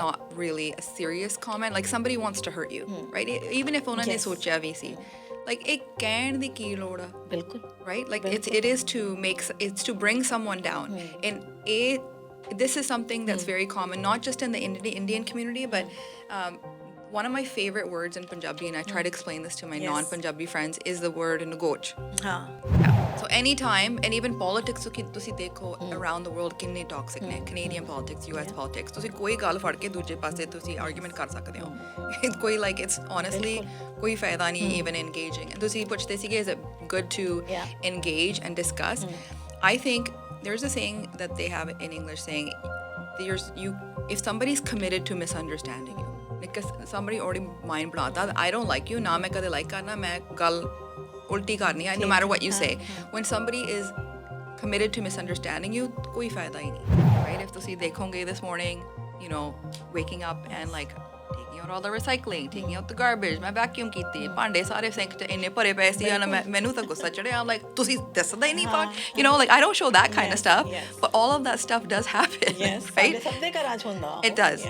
not really a serious comment. Like somebody wants to hurt you, right? Even if ਉਹਨਾਂ ਨੇ ਸੋਚਿਆ ਵੀ ਸੀ, like ਇਹ ਕਹਿਣ ਦੀ ਕੀ ਲੋੜ ਆ? ਬਿਲਕੁਲ right? Like it is to bring someone down. And this is something that's very common, not just in the Indian community, but one of my favorite words in Punjabi, and I try to explain this to my non-Punjabi friends, is the word ngoch. So anytime, and even politics, ਤੁਸੀਂ ਦੇਖੋ around the world ਕਿੰਨੇ toxic ਨੇ, Canadian politics, US politics, ਤੁਸੀਂ ਕੋਈ ਗੱਲ ਫੜ ਕੇ ਦੂਜੇ ਪਾਸੇ ਤੁਸੀਂ argument ਕਰ ਸਕਦੇ ਹੋ. ਕੋਈ like it's honestly ਕੋਈ ਫਾਇਦਾ ਨਹੀਂ even engaging. And ਤੁਸੀਂ ਪੁੱਛਦੇ ਸੀਗੇ, is it good to engage and discuss? I think there's a saying that they have in English saying, if somebody's committed to misunderstanding you, like somebody already mind ਬਣਾਤਾ, I don't like you, ਨਾ ਮੈਂ ਕਦੇ like ਕਰਨਾ, ਮੈਂ ਗੱਲ ulti karni hai, no matter what you say. When somebody is committed to misunderstanding you, koi fayda hi nahi, right? If tusi dekhonge this morning, you know, waking up and like taking out all the recycling, taking out the garbage, मैं vacuum ਕੀਤੀ, ਭਾਂਡੇ ਸਾਰੇ sink 'ਚ ਇੰਨੇ ਭਰੇ ਪਏ ਸੀ, ਮੈਨੂੰ ਤਾਂ ਗੁੱਸਾ ਚੜਿਆ, I'm like ਤੁਸੀਂ ਦੱਸਦਾ ਹੀ ਨਹੀਂ ਪਾ, you know, like I don't show that kind of stuff, but all of that stuff does happen, right? ਸਭ ਦੇ ਘਰਾਂ 'ਚ ਹੁੰਦਾ। It does.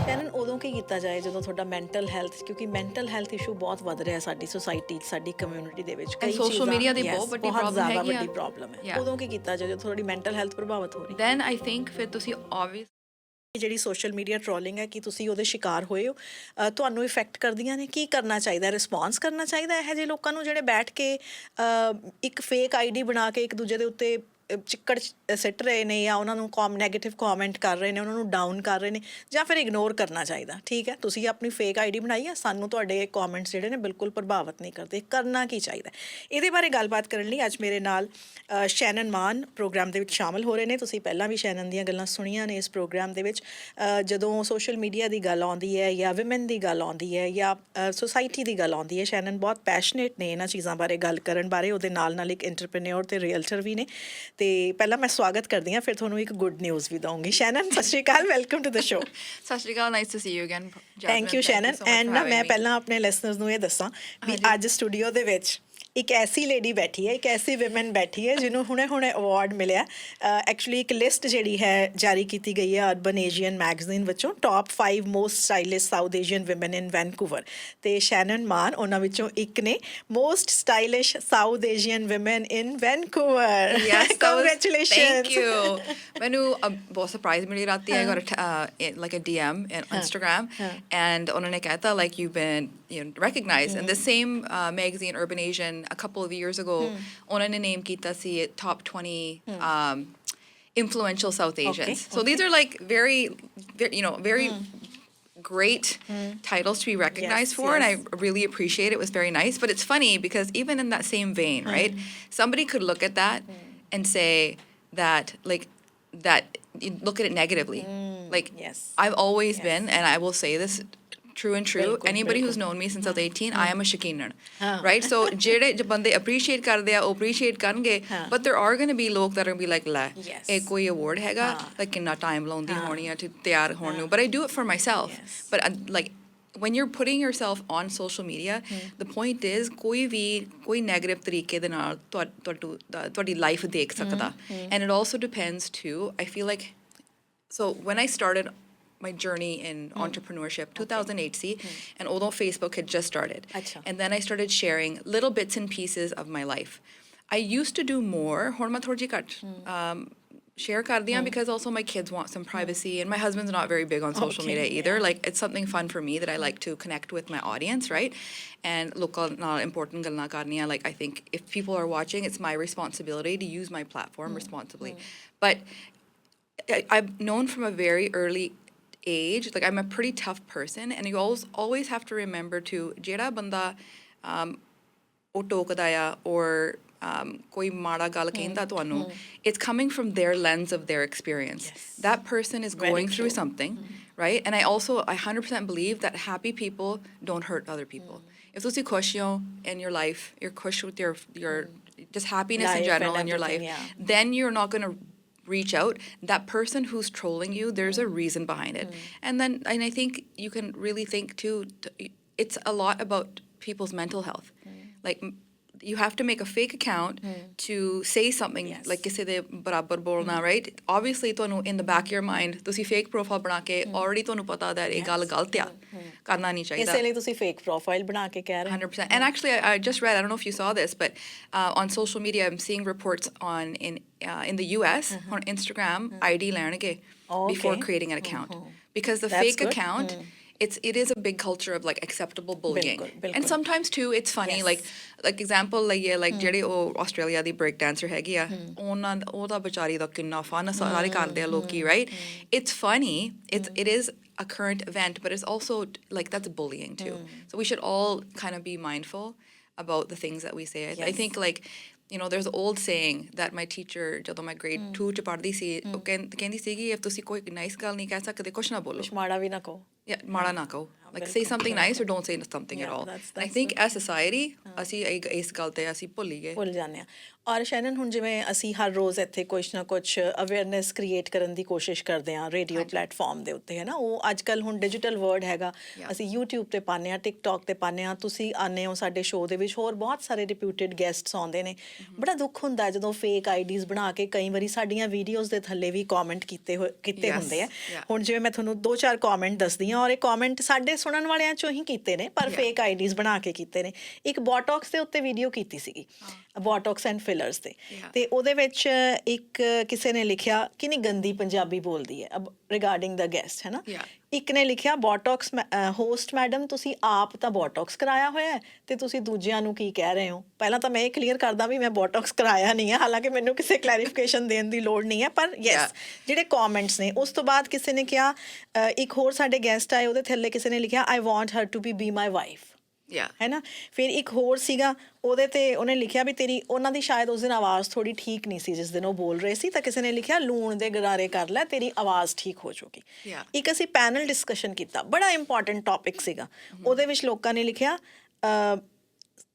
ਸ਼ੈਨਨ, ਉਦੋਂ ਕੀ ਕੀਤਾ ਜਾਏ ਜਦੋਂ ਤੁਹਾਡਾ ਮੈਂਟਲ ਹੈਲਥ, ਕਿਉਂਕਿ ਮੈਂਟਲ ਹੈਲਥ ਇਸ਼ੂ ਬਹੁਤ ਵੱਧ ਰਿਹਾ ਸਾਡੀ ਸੋਸਾਇਟੀ 'ਚ, ਸਾਡੀ ਕਮਿਊਨਿਟੀ ਦੇ ਵਿੱਚ, ਕਈ ਸੋਸ਼ਲ ਮੀਡੀਆ ਦੀ ਬਹੁਤ ਵੱਡੀ ਪ੍ਰੋਬਲਮ ਹੈਗੀ ਆ, ਵੱਡੀ ਪ੍ਰੋਬਲਮ ਹੈ। ਉਦੋਂ ਕੀ ਕੀਤਾ ਜਾਏ ਜਦੋਂ ਤੁਹਾਡੀ ਮੈਂਟਲ ਹੈਲਥ ਪ੍ਰਭਾਵਿਤ ਹੋ ਰਹੀ? Then I think ਫਿਰ ਤੁਸੀਂ obviously ਜਿਹੜੀ ਸੋਸ਼ਲ ਮੀਡੀਆ ਟ੍ਰੋਲਿੰਗ ਹੈ, ਕਿ ਤੁਸੀਂ ਉਹਦੇ ਸ਼ਿਕਾਰ ਹੋਏ ਹੋ, ਤੁਹਾਨੂੰ ਇਫੈਕਟ ਕਰਦੀਆਂ ਨੇ? ਕੀ ਕਰਨਾ ਚਾਹੀਦਾ? ਰਿਸਪੌਂਸ ਕਰਨਾ ਚਾਹੀਦਾ ਇਹੋ ਜਿਹੇ ਲੋਕਾਂ ਨੂੰ ਜਿਹੜੇ ਬੈਠ ਕੇ ਇੱਕ ਫੇਕ ਆਈਡੀ ਬਣਾ ਕੇ ਇੱਕ ਦੂਜੇ ਦੇ ਉੱਤੇ ਚਿੱਕੜ ਸਿੱਟ ਰਹੇ ਨੇ, ਜਾਂ ਉਹਨਾਂ ਨੂੰ ਨੈਗੇਟਿਵ ਕੌਮੈਂਟ ਕਰ ਰਹੇ ਨੇ, ਉਹਨਾਂ ਨੂੰ ਡਾਊਨ ਕਰ ਰਹੇ ਨੇ, ਜਾਂ ਫਿਰ ਇਗਨੋਰ ਕਰਨਾ ਚਾਹੀਦਾ? ਠੀਕ ਹੈ, ਤੁਸੀਂ ਆਪਣੀ ਫੇਕ ਆਈਡੀ ਬਣਾਈ ਆ, ਸਾਨੂੰ ਤੁਹਾਡੇ ਕੌਮੈਂਟਸ ਜਿਹੜੇ ਨੇ ਬਿਲਕੁਲ ਪ੍ਰਭਾਵਿਤ ਨਹੀਂ ਕਰਦੇ, ਕਰਨਾ ਕੀ ਚਾਹੀਦਾ? ਇਹਦੇ ਬਾਰੇ ਗੱਲਬਾਤ ਕਰਨ ਲਈ ਅੱਜ ਮੇਰੇ ਨਾਲ ਸ਼ੈਨਨ ਮਾਨ ਪ੍ਰੋਗਰਾਮ ਦੇ ਵਿੱਚ ਸ਼ਾਮਲ ਹੋ ਰਹੇ ਨੇ। ਤੁਸੀਂ ਪਹਿਲਾਂ ਵੀ ਸ਼ੈਨਨ ਦੀਆਂ ਗੱਲਾਂ ਸੁਣੀਆਂ ਨੇ ਇਸ ਪ੍ਰੋਗਰਾਮ ਦੇ ਵਿੱਚ। ਜਦੋਂ ਸੋਸ਼ਲ ਮੀਡੀਆ ਦੀ ਗੱਲ ਆਉਂਦੀ ਹੈ, ਜਾਂ ਵਿਮਨ ਦੀ ਗੱਲ ਆਉਂਦੀ ਹੈ, ਜਾਂ ਸੋਸਾਇਟੀ ਦੀ ਗੱਲ ਆਉਂਦੀ ਹੈ, ਸ਼ੈਨਨ ਬਹੁਤ ਪੈਸ਼ਨੇਟ ਨੇ ਇਹਨਾਂ ਚੀਜ਼ਾਂ ਬਾਰੇ ਗੱਲ ਕਰਨ ਬਾਰੇ। ਉਹਦੇ ਨਾਲ ਨਾਲ ਇੱਕ ਐਂਟਰਪ੍ਰੀਨਿਓਰ ਤੇ ਰੀਅਲਟਰ ਵੀ ਨੇ। ਤੇ ਪਹਿਲਾਂ ਮੈਂ ਸਵਾਗਤ ਕਰਦੀ ਹਾਂ, ਫਿਰ ਤੁਹਾਨੂੰ ਇੱਕ ਗੁੱਡ ਨਿਊਜ਼ ਵੀ ਦਊਂਗੀ। ਸ਼ੈਨਨ, ਸਤਿ ਸ਼੍ਰੀ ਅਕਾਲ, ਵੈਲਕਮ ਟੂ ਦ ਸ਼ੋ। ਸਤਿ ਸ਼੍ਰੀ ਅਕਾਲ, nice to see you again. Thank you Shannon. And ਨਾ ਮੈਂ ਪਹਿਲਾਂ ਆਪਣੇ ਲਿਸਨਰਸ ਨੂੰ ਇਹ ਦੱਸਾਂ ਵੀ ਅੱਜ ਸਟੂਡੀਓ ਦੇ ਵਿੱਚ ਇੱਕ ਐਸੀ ਲੇਡੀ ਬੈਠੀ ਹੈ, ਇੱਕ ਐਸੀ ਵਿਮਨ ਬੈਠੀ ਹੈ ਜਿਹਨੂੰ ਹੁਣੇ ਅਵਾਰਡ ਮਿਲਿਆ। ਐਕਚੁਅਲੀ ਇੱਕ ਲਿਸਟ ਜਿਹੜੀ ਹੈ ਜਾਰੀ ਕੀਤੀ ਗਈ ਹੈ ਅਰਬਨ ਏਸ਼ੀਅਨ ਮੈਗਜ਼ੀਨ ਵਿੱਚੋਂ, top 5 most stylish south Asian women in Vancouver, ਅਤੇ ਸ਼ੈਨਨ ਮਾਨ ਉਹਨਾਂ ਵਿੱਚੋਂ ਇੱਕ ਨੇ। Most stylish south Asian women in Vancouver. Congratulation. Thank you. ਮੈਨੂੰ ਬਹੁਤ ਸਰਪ੍ਰਾਈਜ਼ ਮਿਲੀ ਰਾਤੀ। I got like a DM on Instagram, and ਉਹਨਾਂ ਨੇ ਕਹਿਤਾ like you've been recognized. And the same magazine, Urban Asian, a couple of years ago, ਉਹਨਾਂ ਨੇ name ਕੀਤਾ ਸੀ top 20 influential South Asians. So these are like very great titles to be recognized for, and I really appreciate it. It was very nice. But it's funny because even in that same vein, right, somebody could look at that and say that look at it negatively. Like I've always been, and I will say this true and true, anybody who's known me since I was 18, I am a shakinan, right? So ਜਿਹੜੇ ਬੰਦੇ appreciate ਕਰਦੇ ਆ ਉਹ appreciate ਕਰਨਗੇ, but there are going to be ਲੋਕ that are going to be like, ਲੈ ਇਹ ਕੋਈ award ਹੈਗਾ, like ਕਿੰਨਾ time ਲਾਉਂਦੀ ਹੋਣੀ ਆ ਤਿਆਰ ਹੋਣ ਨੂੰ, but I do it for myself. But like when you're putting yourself on social media, the point is ਕੋਈ negative ਤਰੀਕੇ ਦੇ ਨਾਲ ਤੁਹਾਡੀ life ਦੇਖ ਸਕਦਾ. And it also depends too, I feel like, so when I started my journey in entrepreneurship, 2008 see, and although Facebook had just started, and then I started sharing little bits and pieces of my life. I used to do more, ਹੁਣ ਮੈਂ ਥੋੜੀ ਜਿਹੀ ਘੱਟ share ਕਰਦੀ ਹਾਂ, because also my kids want some privacy, and my husband's not very big on social media either. Like it's something fun for me that I like to connect with my audience, right? And local ਨਾਲ important ਗੱਲਾਂ ਕਰਨੀਆਂ, like I think if people are watching, it's my responsibility to use my platform responsibly. But I've known from a very early age, like I'm a pretty tough person, and you always have to remember to ਜਿਹੜਾ ਬੰਦਾ ਉਹ ਟੋਕਦਾ ਆ or ਕੋਈ ਮਾੜਾ ਗੱਲ ਕਹਿੰਦਾ ਤੁਹਾਨੂੰ, it's coming from their lens of their experience. That person is going through something, right? And I 100% believe that happy people don't hurt other people. If ਤੁਸੀਂ ਖੁਸ਼ ਹੋ in your life, you're ਖੁਸ਼ with your just happiness in general in your life, then you're not going to reach out. That person who's trolling you, there's a reason behind it. And I think you can really think too, it's a lot about people's mental health. Like you have to make a fake account to say something like ਕਿਸੇ ਦੇ ਬਰਾਬਰ ਬੋਲਣਾ, right? Obviously ਤੁਹਾਨੂੰ in the back of your mind ਤੁਸੀਂ fake profile ਬਣਾ ਕੇ already ਤੁਹਾਨੂੰ ਪਤਾ that ਇਹ ਗੱਲ ਗਲਤ ਆ, ਕਰਨਾ ਨਹੀਂ ਚਾਹੀਦਾ। ਇਸੇ ਲਈ ਤੁਸੀਂ fake profile ਬਣਾ ਕੇ ਕਹਿ ਰਹੇ ਹੋ। 100%. And actually, I just read, I don't know if you saw this, but on social media, I'm seeing reports in the US on Instagram ID ਲੈਣਗੇ before creating an account, because the fake account. It is a big culture of like acceptable bullying. And sometimes too it's funny, like example like ਜਿਹੜੇ ਉਹ Australia ਦੀ break dancer ਹੈਗੀ ਆ, ਉਹਨਾਂ ਉਹਦਾ ਵਿਚਾਰੀ ਦਾ ਕਿੰਨਾ fun ਸਾਰੇ ਕਰਦੇ ਆ ਲੋਕੀ, right? It's funny, it is a current event, but it's also like that's bullying too. So we should all kind of be mindful about the things that we say. I think like, you know, there's an old saying that my teacher, ਜਦੋਂ ਮੈਂ grade 2 ਚ ਪੜ੍ਹਦੀ ਸੀ, ਉਹ ਕਹਿੰਦੀ ਸੀਗੀ, if ਤੁਸੀਂ ਕੋਈ nice ਗੱਲ ਨਹੀਂ ਕਹਿ ਸਕਦੇ, ਕੁਛ ਨਾ ਬੋਲੋ, ਕੁਛ ਮਾੜਾ ਵੀ ਨਾ ਕਹੋ। Yeah, ਮਾੜਾ ਨਾ ਕਹੋ, like say something nice or don't say something at all. And I think as society ਅਸੀਂ ਇਸ ਗੱਲ ਤੇ ਅਸੀਂ ਭੁੱਲ ਜਾਂਦੇ ਹਾਂ। ਔਰ ਸ਼ੈਨਨ, ਹੁਣ ਜਿਵੇਂ ਅਸੀਂ ਹਰ ਰੋਜ਼ ਇੱਥੇ ਕੁਛ ਨਾ ਕੁਛ ਅਵੇਅਰਨੈਸ ਕ੍ਰੀਏਟ ਕਰਨ ਦੀ ਕੋਸ਼ਿਸ਼ ਕਰਦੇ ਹਾਂ ਰੇਡੀਓ ਪਲੇਟਫਾਰਮ ਦੇ ਉੱਤੇ, ਹੈ ਨਾ। ਉਹ ਅੱਜ ਕੱਲ੍ਹ ਹੁਣ ਡਿਜੀਟਲ ਵਰਡ ਹੈਗਾ, ਅਸੀਂ YouTube ਤੇ ਪਾਉਂਦੇ ਹਾਂ, TikTok ਤੇ ਪਾਉਂਦੇ ਹਾਂ, ਤੁਸੀਂ ਆਉਂਦੇ ਹੋ ਸਾਡੇ ਸ਼ੋਅ ਦੇ ਵਿੱਚ, ਹੋਰ ਬਹੁਤ ਸਾਰੇ ਰਿਪਿਊਟਿਡ ਗੈਸਟਸ ਆਉਂਦੇ ਨੇ। ਬੜਾ ਦੁੱਖ ਹੁੰਦਾ ਜਦੋਂ ਫੇਕ ਆਈਡੀਜ਼ ਬਣਾ ਕੇ ਕਈ ਵਾਰੀ ਸਾਡੀਆਂ ਵੀਡੀਓਜ਼ ਦੇ ਥੱਲੇ ਵੀ ਕਮੈਂਟ ਕੀਤੇ ਹੁੰਦੇ ਆ। ਹੁਣ ਜਿਵੇਂ ਮੈਂ ਤੁਹਾਨੂੰ 2-4 ਕਮੈਂਟ ਦੱਸਦੀ ਹਾਂ, ਔਰ ਇਹ ਕਮੈਂਟ ਸਾਡੇ ਸੁਣਨ ਵਾਲਿਆਂ ਚੋਂ ਹੀ ਕੀਤੇ ਨੇ, ਪਰ ਫੇਕ ਆਈਡੀਜ਼ ਬਣਾ ਕੇ ਕੀਤੇ ਨੇ। ਇੱਕ ਬੋਟੌਕਸ ਦੇ ਉੱਤੇ ਵੀਡੀਓ ਕੀਤੀ ਸੀਗੀ, ਬੋਟੌਕਸ ਐਂਡ ਫਿਲਰਸ ਤੇ ਉਹਦੇ ਵਿੱਚ ਇੱਕ ਕਿਸੇ ਨੇ ਲਿਖਿਆ ਕਿੰਨੀ ਗੰਦੀ ਪੰਜਾਬੀ ਬੋਲਦੀ ਹੈ ਰਿਗਾਰਡਿੰਗ ਦਾ ਗੈਸਟ, ਹੈ ਨਾ। ਇੱਕ ਨੇ ਲਿਖਿਆ, ਬੋਟੌਕਸ ਹੋਸਟ ਮੈਡਮ ਤੁਸੀਂ ਆਪ ਤਾਂ ਬੋਟੌਕਸ ਕਰਾਇਆ ਹੋਇਆ ਤੇ ਤੁਸੀਂ ਦੂਜਿਆਂ ਨੂੰ ਕੀ ਕਹਿ ਰਹੇ ਹੋ। ਪਹਿਲਾਂ ਤਾਂ ਮੈਂ ਇਹ ਕਲੀਅਰ ਕਰਦਾ ਵੀ ਮੈਂ ਬੋਟੌਕਸ ਕਰਾਇਆ ਨਹੀਂ ਹੈ, ਹਾਲਾਂਕਿ ਮੈਨੂੰ ਕਿਸੇ ਕਲੈਰੀਫਿਕੇਸ਼ਨ ਦੇਣ ਦੀ ਲੋੜ ਨਹੀਂ ਹੈ, ਪਰ ਯੈਸ ਜਿਹੜੇ ਕਮੈਂਟਸ ਨੇ। ਉਸ ਤੋਂ ਬਾਅਦ ਕਿਸੇ ਨੇ ਕਿਹਾ, ਇੱਕ ਹੋਰ ਸਾਡੇ ਗੈਸਟ ਆਏ, ਉਹਦੇ ਥੱਲੇ ਕਿਸੇ ਨੇ ਲਿਖਿਆ, I want her to be my wife, ਹੈ ਨਾ। ਫਿਰ ਇੱਕ ਹੋਰ ਸੀਗਾ, ਉਹਦੇ ਤੇ ਉਹਨੇ ਲਿਖਿਆ ਵੀ ਤੇਰੀ, ਉਹਨਾਂ ਦੀ ਸ਼ਾਇਦ ਉਸ ਦਿਨ ਆਵਾਜ਼ ਥੋੜ੍ਹੀ ਠੀਕ ਨਹੀਂ ਸੀ ਜਿਸ ਦਿਨ ਉਹ ਬੋਲ ਰਹੇ ਸੀ, ਤਾਂ ਕਿਸੇ ਨੇ ਲਿਖਿਆ ਲੂਣ ਦੇ ਗਰਾਰੇ ਕਰ ਲੈ, ਤੇਰੀ ਆਵਾਜ਼ ਠੀਕ ਹੋ ਜਾਊਗੀ। ਇੱਕ ਅਸੀਂ ਪੈਨਲ ਡਿਸਕਸ਼ਨ ਕੀਤਾ, ਬੜਾ ਇੰਪੋਰਟੈਂਟ ਟੌਪਿਕ ਸੀਗਾ। ਉਹਦੇ ਵਿੱਚ ਲੋਕਾਂ ਨੇ ਲਿਖਿਆ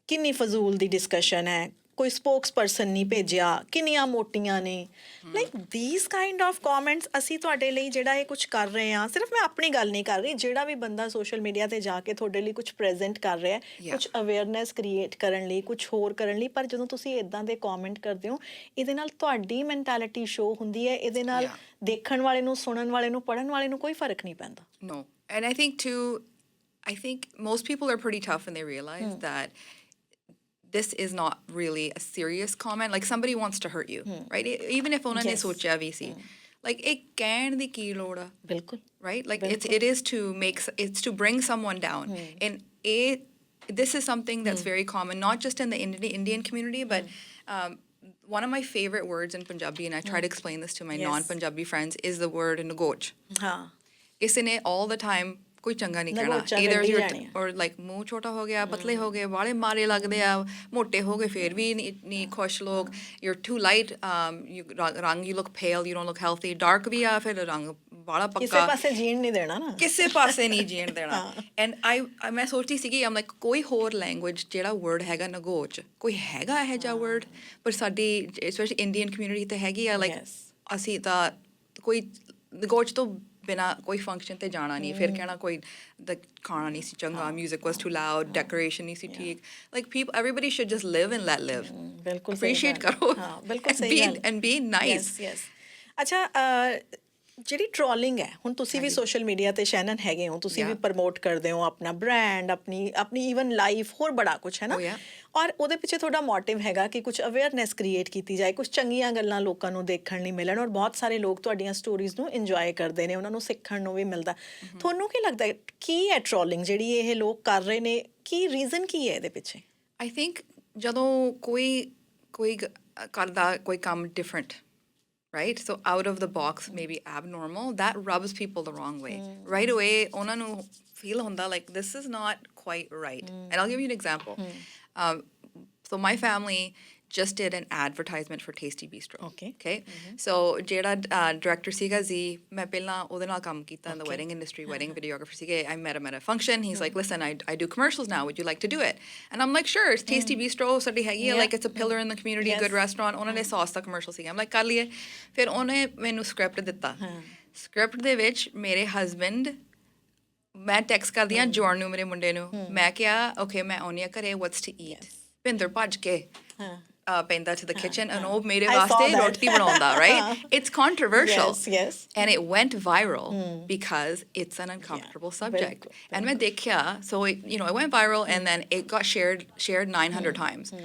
ਕਿੰਨੀ ਫਜ਼ੂਲ ਦੀ ਡਿਸਕਸ਼ਨ ਹੈ, ਕੋਈ ਸਪੋਕਸ ਪਰਸਨ ਨਹੀਂ ਭੇਜਿਆ, ਕਿੰਨੀਆਂ ਮੋਟੀਆਂ ਨੇ। ਲਾਈਕ ਦੀਸ ਕਾਈਂਡ ਆਫ ਕਮੈਂਟਸ ਅਸੀਂ ਤੁਹਾਡੇ ਲਈ ਜਿਹੜਾ ਇਹ ਕੁਛ ਕਰ ਰਹੇ ਹਾਂ, ਸਿਰਫ ਮੈਂ ਆਪਣੀ ਗੱਲ ਨਹੀਂ ਕਰ ਰਹੀ, ਜਿਹੜਾ ਵੀ ਬੰਦਾ ਸੋਸ਼ਲ ਮੀਡੀਆ 'ਤੇ ਜਾ ਕੇ ਤੁਹਾਡੇ ਲਈ ਕੁਛ ਪ੍ਰੈਜ਼ੈਂਟ ਕਰ ਰਿਹਾ, ਕੁਛ ਅਵੇਅਰਨੈਸ ਕ੍ਰੀਏਟ ਕਰਨ ਲਈ, ਕੁਛ ਹੋਰ ਕਰਨ ਲਈ, ਪਰ ਜਦੋਂ ਤੁਸੀਂ ਇੱਦਾਂ ਦੇ ਕਮੈਂਟ ਕਰਦੇ ਹੋ, ਇਹਦੇ ਨਾਲ ਤੁਹਾਡੀ ਮੈਂਟੈਲਿਟੀ ਸ਼ੋ ਹੁੰਦੀ ਹੈ, ਇਹਦੇ ਨਾਲ ਦੇਖਣ ਵਾਲੇ ਨੂੰ, ਸੁਣਨ ਵਾਲੇ ਨੂੰ, ਪੜ੍ਹਨ ਵਾਲੇ ਨੂੰ ਕੋਈ ਫਰਕ ਨਹੀਂ ਪੈਂਦਾ। No, and I think most people are pretty tough and they realize that this is not really a serious comment. Like somebody wants to hurt you, right? Even if ਉਹਨਾਂ ਨੇ ਸੋਚਿਆ ਵੀ ਸੀ, like ਇਹ ਕਹਿਣ ਦੀ ਕੀ ਲੋੜ ਆ? ਬਿਲਕੁਲ, right? Like it's to bring someone down. And this is something that's very common, not just in the Indian community, but one of my favorite words in Punjabi, and I try to explain this to my non-Punjabi friends, is the word ngoj. ਕਿਸੇ ਨੇ all the time ਕੋਈ ਚੰਗਾ ਨਹੀਂ ਕਹਿਣਾ, either or like ਮੂੰਹ ਛੋਟਾ ਹੋ ਗਿਆ, ਪਤਲੇ ਹੋ ਗਏ, ਵਾਲੇ ਮਾਰੇ ਲੱਗਦੇ ਆ, ਮੋਟੇ ਹੋ ਗਏ ਫਿਰ ਵੀ ਨਹੀਂ ਖੁਸ਼ ਲੋਕ, you're too light, ਰੰਗ you look pale, you don't look healthy, dark ਵੀ ਆ, ਫਿਰ ਰੰਗ ਵਾਲਾ ਪੱਕਾ, ਕਿਸੇ ਪਾਸੇ ਜੀਣ ਨਹੀਂ ਦੇਣਾ ਨਾ, ਕਿਸੇ ਪਾਸੇ ਨਹੀਂ ਜੀਣ ਦੇਣਾ। and ਮੈਂ ਸੋਚਦੀ ਸੀਗੀ, I'm like ਕੋਈ ਹੋਰ ਲੈਂਗੁਏਜ ਜਿਹੜਾ ਵਰਡ ਹੈਗਾ ਨਗੋਚ, ਕੋਈ ਹੈਗਾ ਇਹੋ ਜਿਹਾ ਵਰਡ? ਪਰ ਸਾਡੀ ਸਪੈਸ਼ਲੀ ਇੰਡੀਅਨ ਕਮਿਊਨਿਟੀ ਤੇ ਹੈਗੀ ਆ, ਲਾਈਕ ਅਸੀਂ ਤਾਂ ਕੋਈ ਨਗੋਚ ਤੋਂ ਬਿਨਾਂ ਕੋਈ ਫੰਕਸ਼ਨ 'ਤੇ ਜਾਣਾ ਨਹੀਂ, ਫਿਰ ਕਹਿਣਾ ਕੋਈ ਖਾਣਾ ਨਹੀਂ ਸੀ ਚੰਗਾ, music was too loud, decoration ਨਹੀਂ ਸੀ ਠੀਕ। Like everybody should just live and let live, appreciate ਕਰੋ and be nice. ਅੱਛਾ, ਜਿਹੜੀ ਟਰੋਲਿੰਗ ਹੈ, ਹੁਣ ਤੁਸੀਂ ਵੀ ਸੋਸ਼ਲ ਮੀਡੀਆ 'ਤੇ ਸ਼ੈਨਨ ਹੈਗੇ ਹੋ, ਤੁਸੀਂ ਵੀ ਪ੍ਰਮੋਟ ਕਰਦੇ ਹੋ ਆਪਣਾ ਬ੍ਰਾਂਡ, ਆਪਣੀ ਈਵਨ ਲਾਈਫ, ਹੋਰ ਬੜਾ ਕੁਛ, ਹੈ ਨਾ। ਔਰ ਉਹਦੇ ਪਿੱਛੇ ਤੁਹਾਡਾ ਮੋਟਿਵ ਹੈਗਾ ਕਿ ਕੁਛ ਅਵੇਅਰਨੈਸ ਕ੍ਰੀਏਟ ਕੀਤੀ ਜਾਏ, ਕੁਛ ਚੰਗੀਆਂ ਗੱਲਾਂ ਲੋਕਾਂ ਨੂੰ ਦੇਖਣ ਲਈ ਮਿਲਣ, ਔਰ ਬਹੁਤ ਸਾਰੇ ਲੋਕ ਤੁਹਾਡੀਆਂ ਸਟੋਰੀਜ਼ ਨੂੰ ਇੰਜੋਏ ਕਰਦੇ ਨੇ, ਉਹਨਾਂ ਨੂੰ ਸਿੱਖਣ ਨੂੰ ਵੀ ਮਿਲਦਾ। ਤੁਹਾਨੂੰ ਕੀ ਲੱਗਦਾ ਕੀ ਹੈ ਟਰੋਲਿੰਗ ਜਿਹੜੀ ਇਹ ਲੋਕ ਕਰ ਰਹੇ ਨੇ, ਕੀ ਰੀਜ਼ਨ ਕੀ ਹੈ ਇਹਦੇ ਪਿੱਛੇ? ਆਈ ਥਿੰਕ ਜਦੋਂ ਕੋਈ ਕਰਦਾ ਕੋਈ ਕੰਮ different, right? So out of the box, maybe abnormal, that rubs people the wrong way. Right away, ਉਹਨਾਂ ਨੂੰ feel ਹੁੰਦਾ like this is not quite right. And I'll give you an example. So my family just did an advertisement for Tasty Bistro. Okay. So ਜਿਹੜਾ director ਸੀਗਾ ਜੀ, ਮੈਂ ਪਹਿਲਾਂ ਉਹਦੇ ਨਾਲ ਕੰਮ ਕੀਤਾ in the wedding industry, wedding videographer ਸੀਗੇ. I met him at a function. He's like, listen, I do commercials now. Would you like to do it? And I'm like, sure. It's Tasty Bistro. ਸਾਡੀ ਹੈਗੀ ਆ, like it's a pillar in the community, good restaurant. ਉਹਨਾਂ ਨੇ sauce ਦਾ commercial ਸੀਗਾ. I'm like, ਕਰ ਲਈਏ। ਫਿਰ ਉਹਨੇ ਮੈਨੂੰ script ਦਿੱਤਾ। script ਦੇ ਵਿੱਚ ਮੇਰੇ husband, ਮੈਂ ਟੈਕਸਟ ਕਰਦੀ ਹਾਂ ਜੋਨ ਨੂੰ, ਮੇਰੇ ਮੁੰਡੇ ਨੂੰ, ਮੈਂ ਕਿਹਾ ਓਕੇ ਮੈਂ ਆਉਂਦੀ ਹਾਂ ਘਰੇ, what's to eat? ਭਿੰਦਰ ਭੱਜ ਕੇ ਪੈਂਦਾ to the kitchen and ਉਹ ਮੇਰੇ I saw ਵਾਸਤੇ that. ਰੋਟੀ ਬਣਾਉਂਦਾ, right? It's controversial. Yes. And it went viral because it's an uncomfortable subject. ਬਿਲਕੁਲ, And ਮੈਂ ਦੇਖਿਆ, so it went viral and then it got shared 900 times.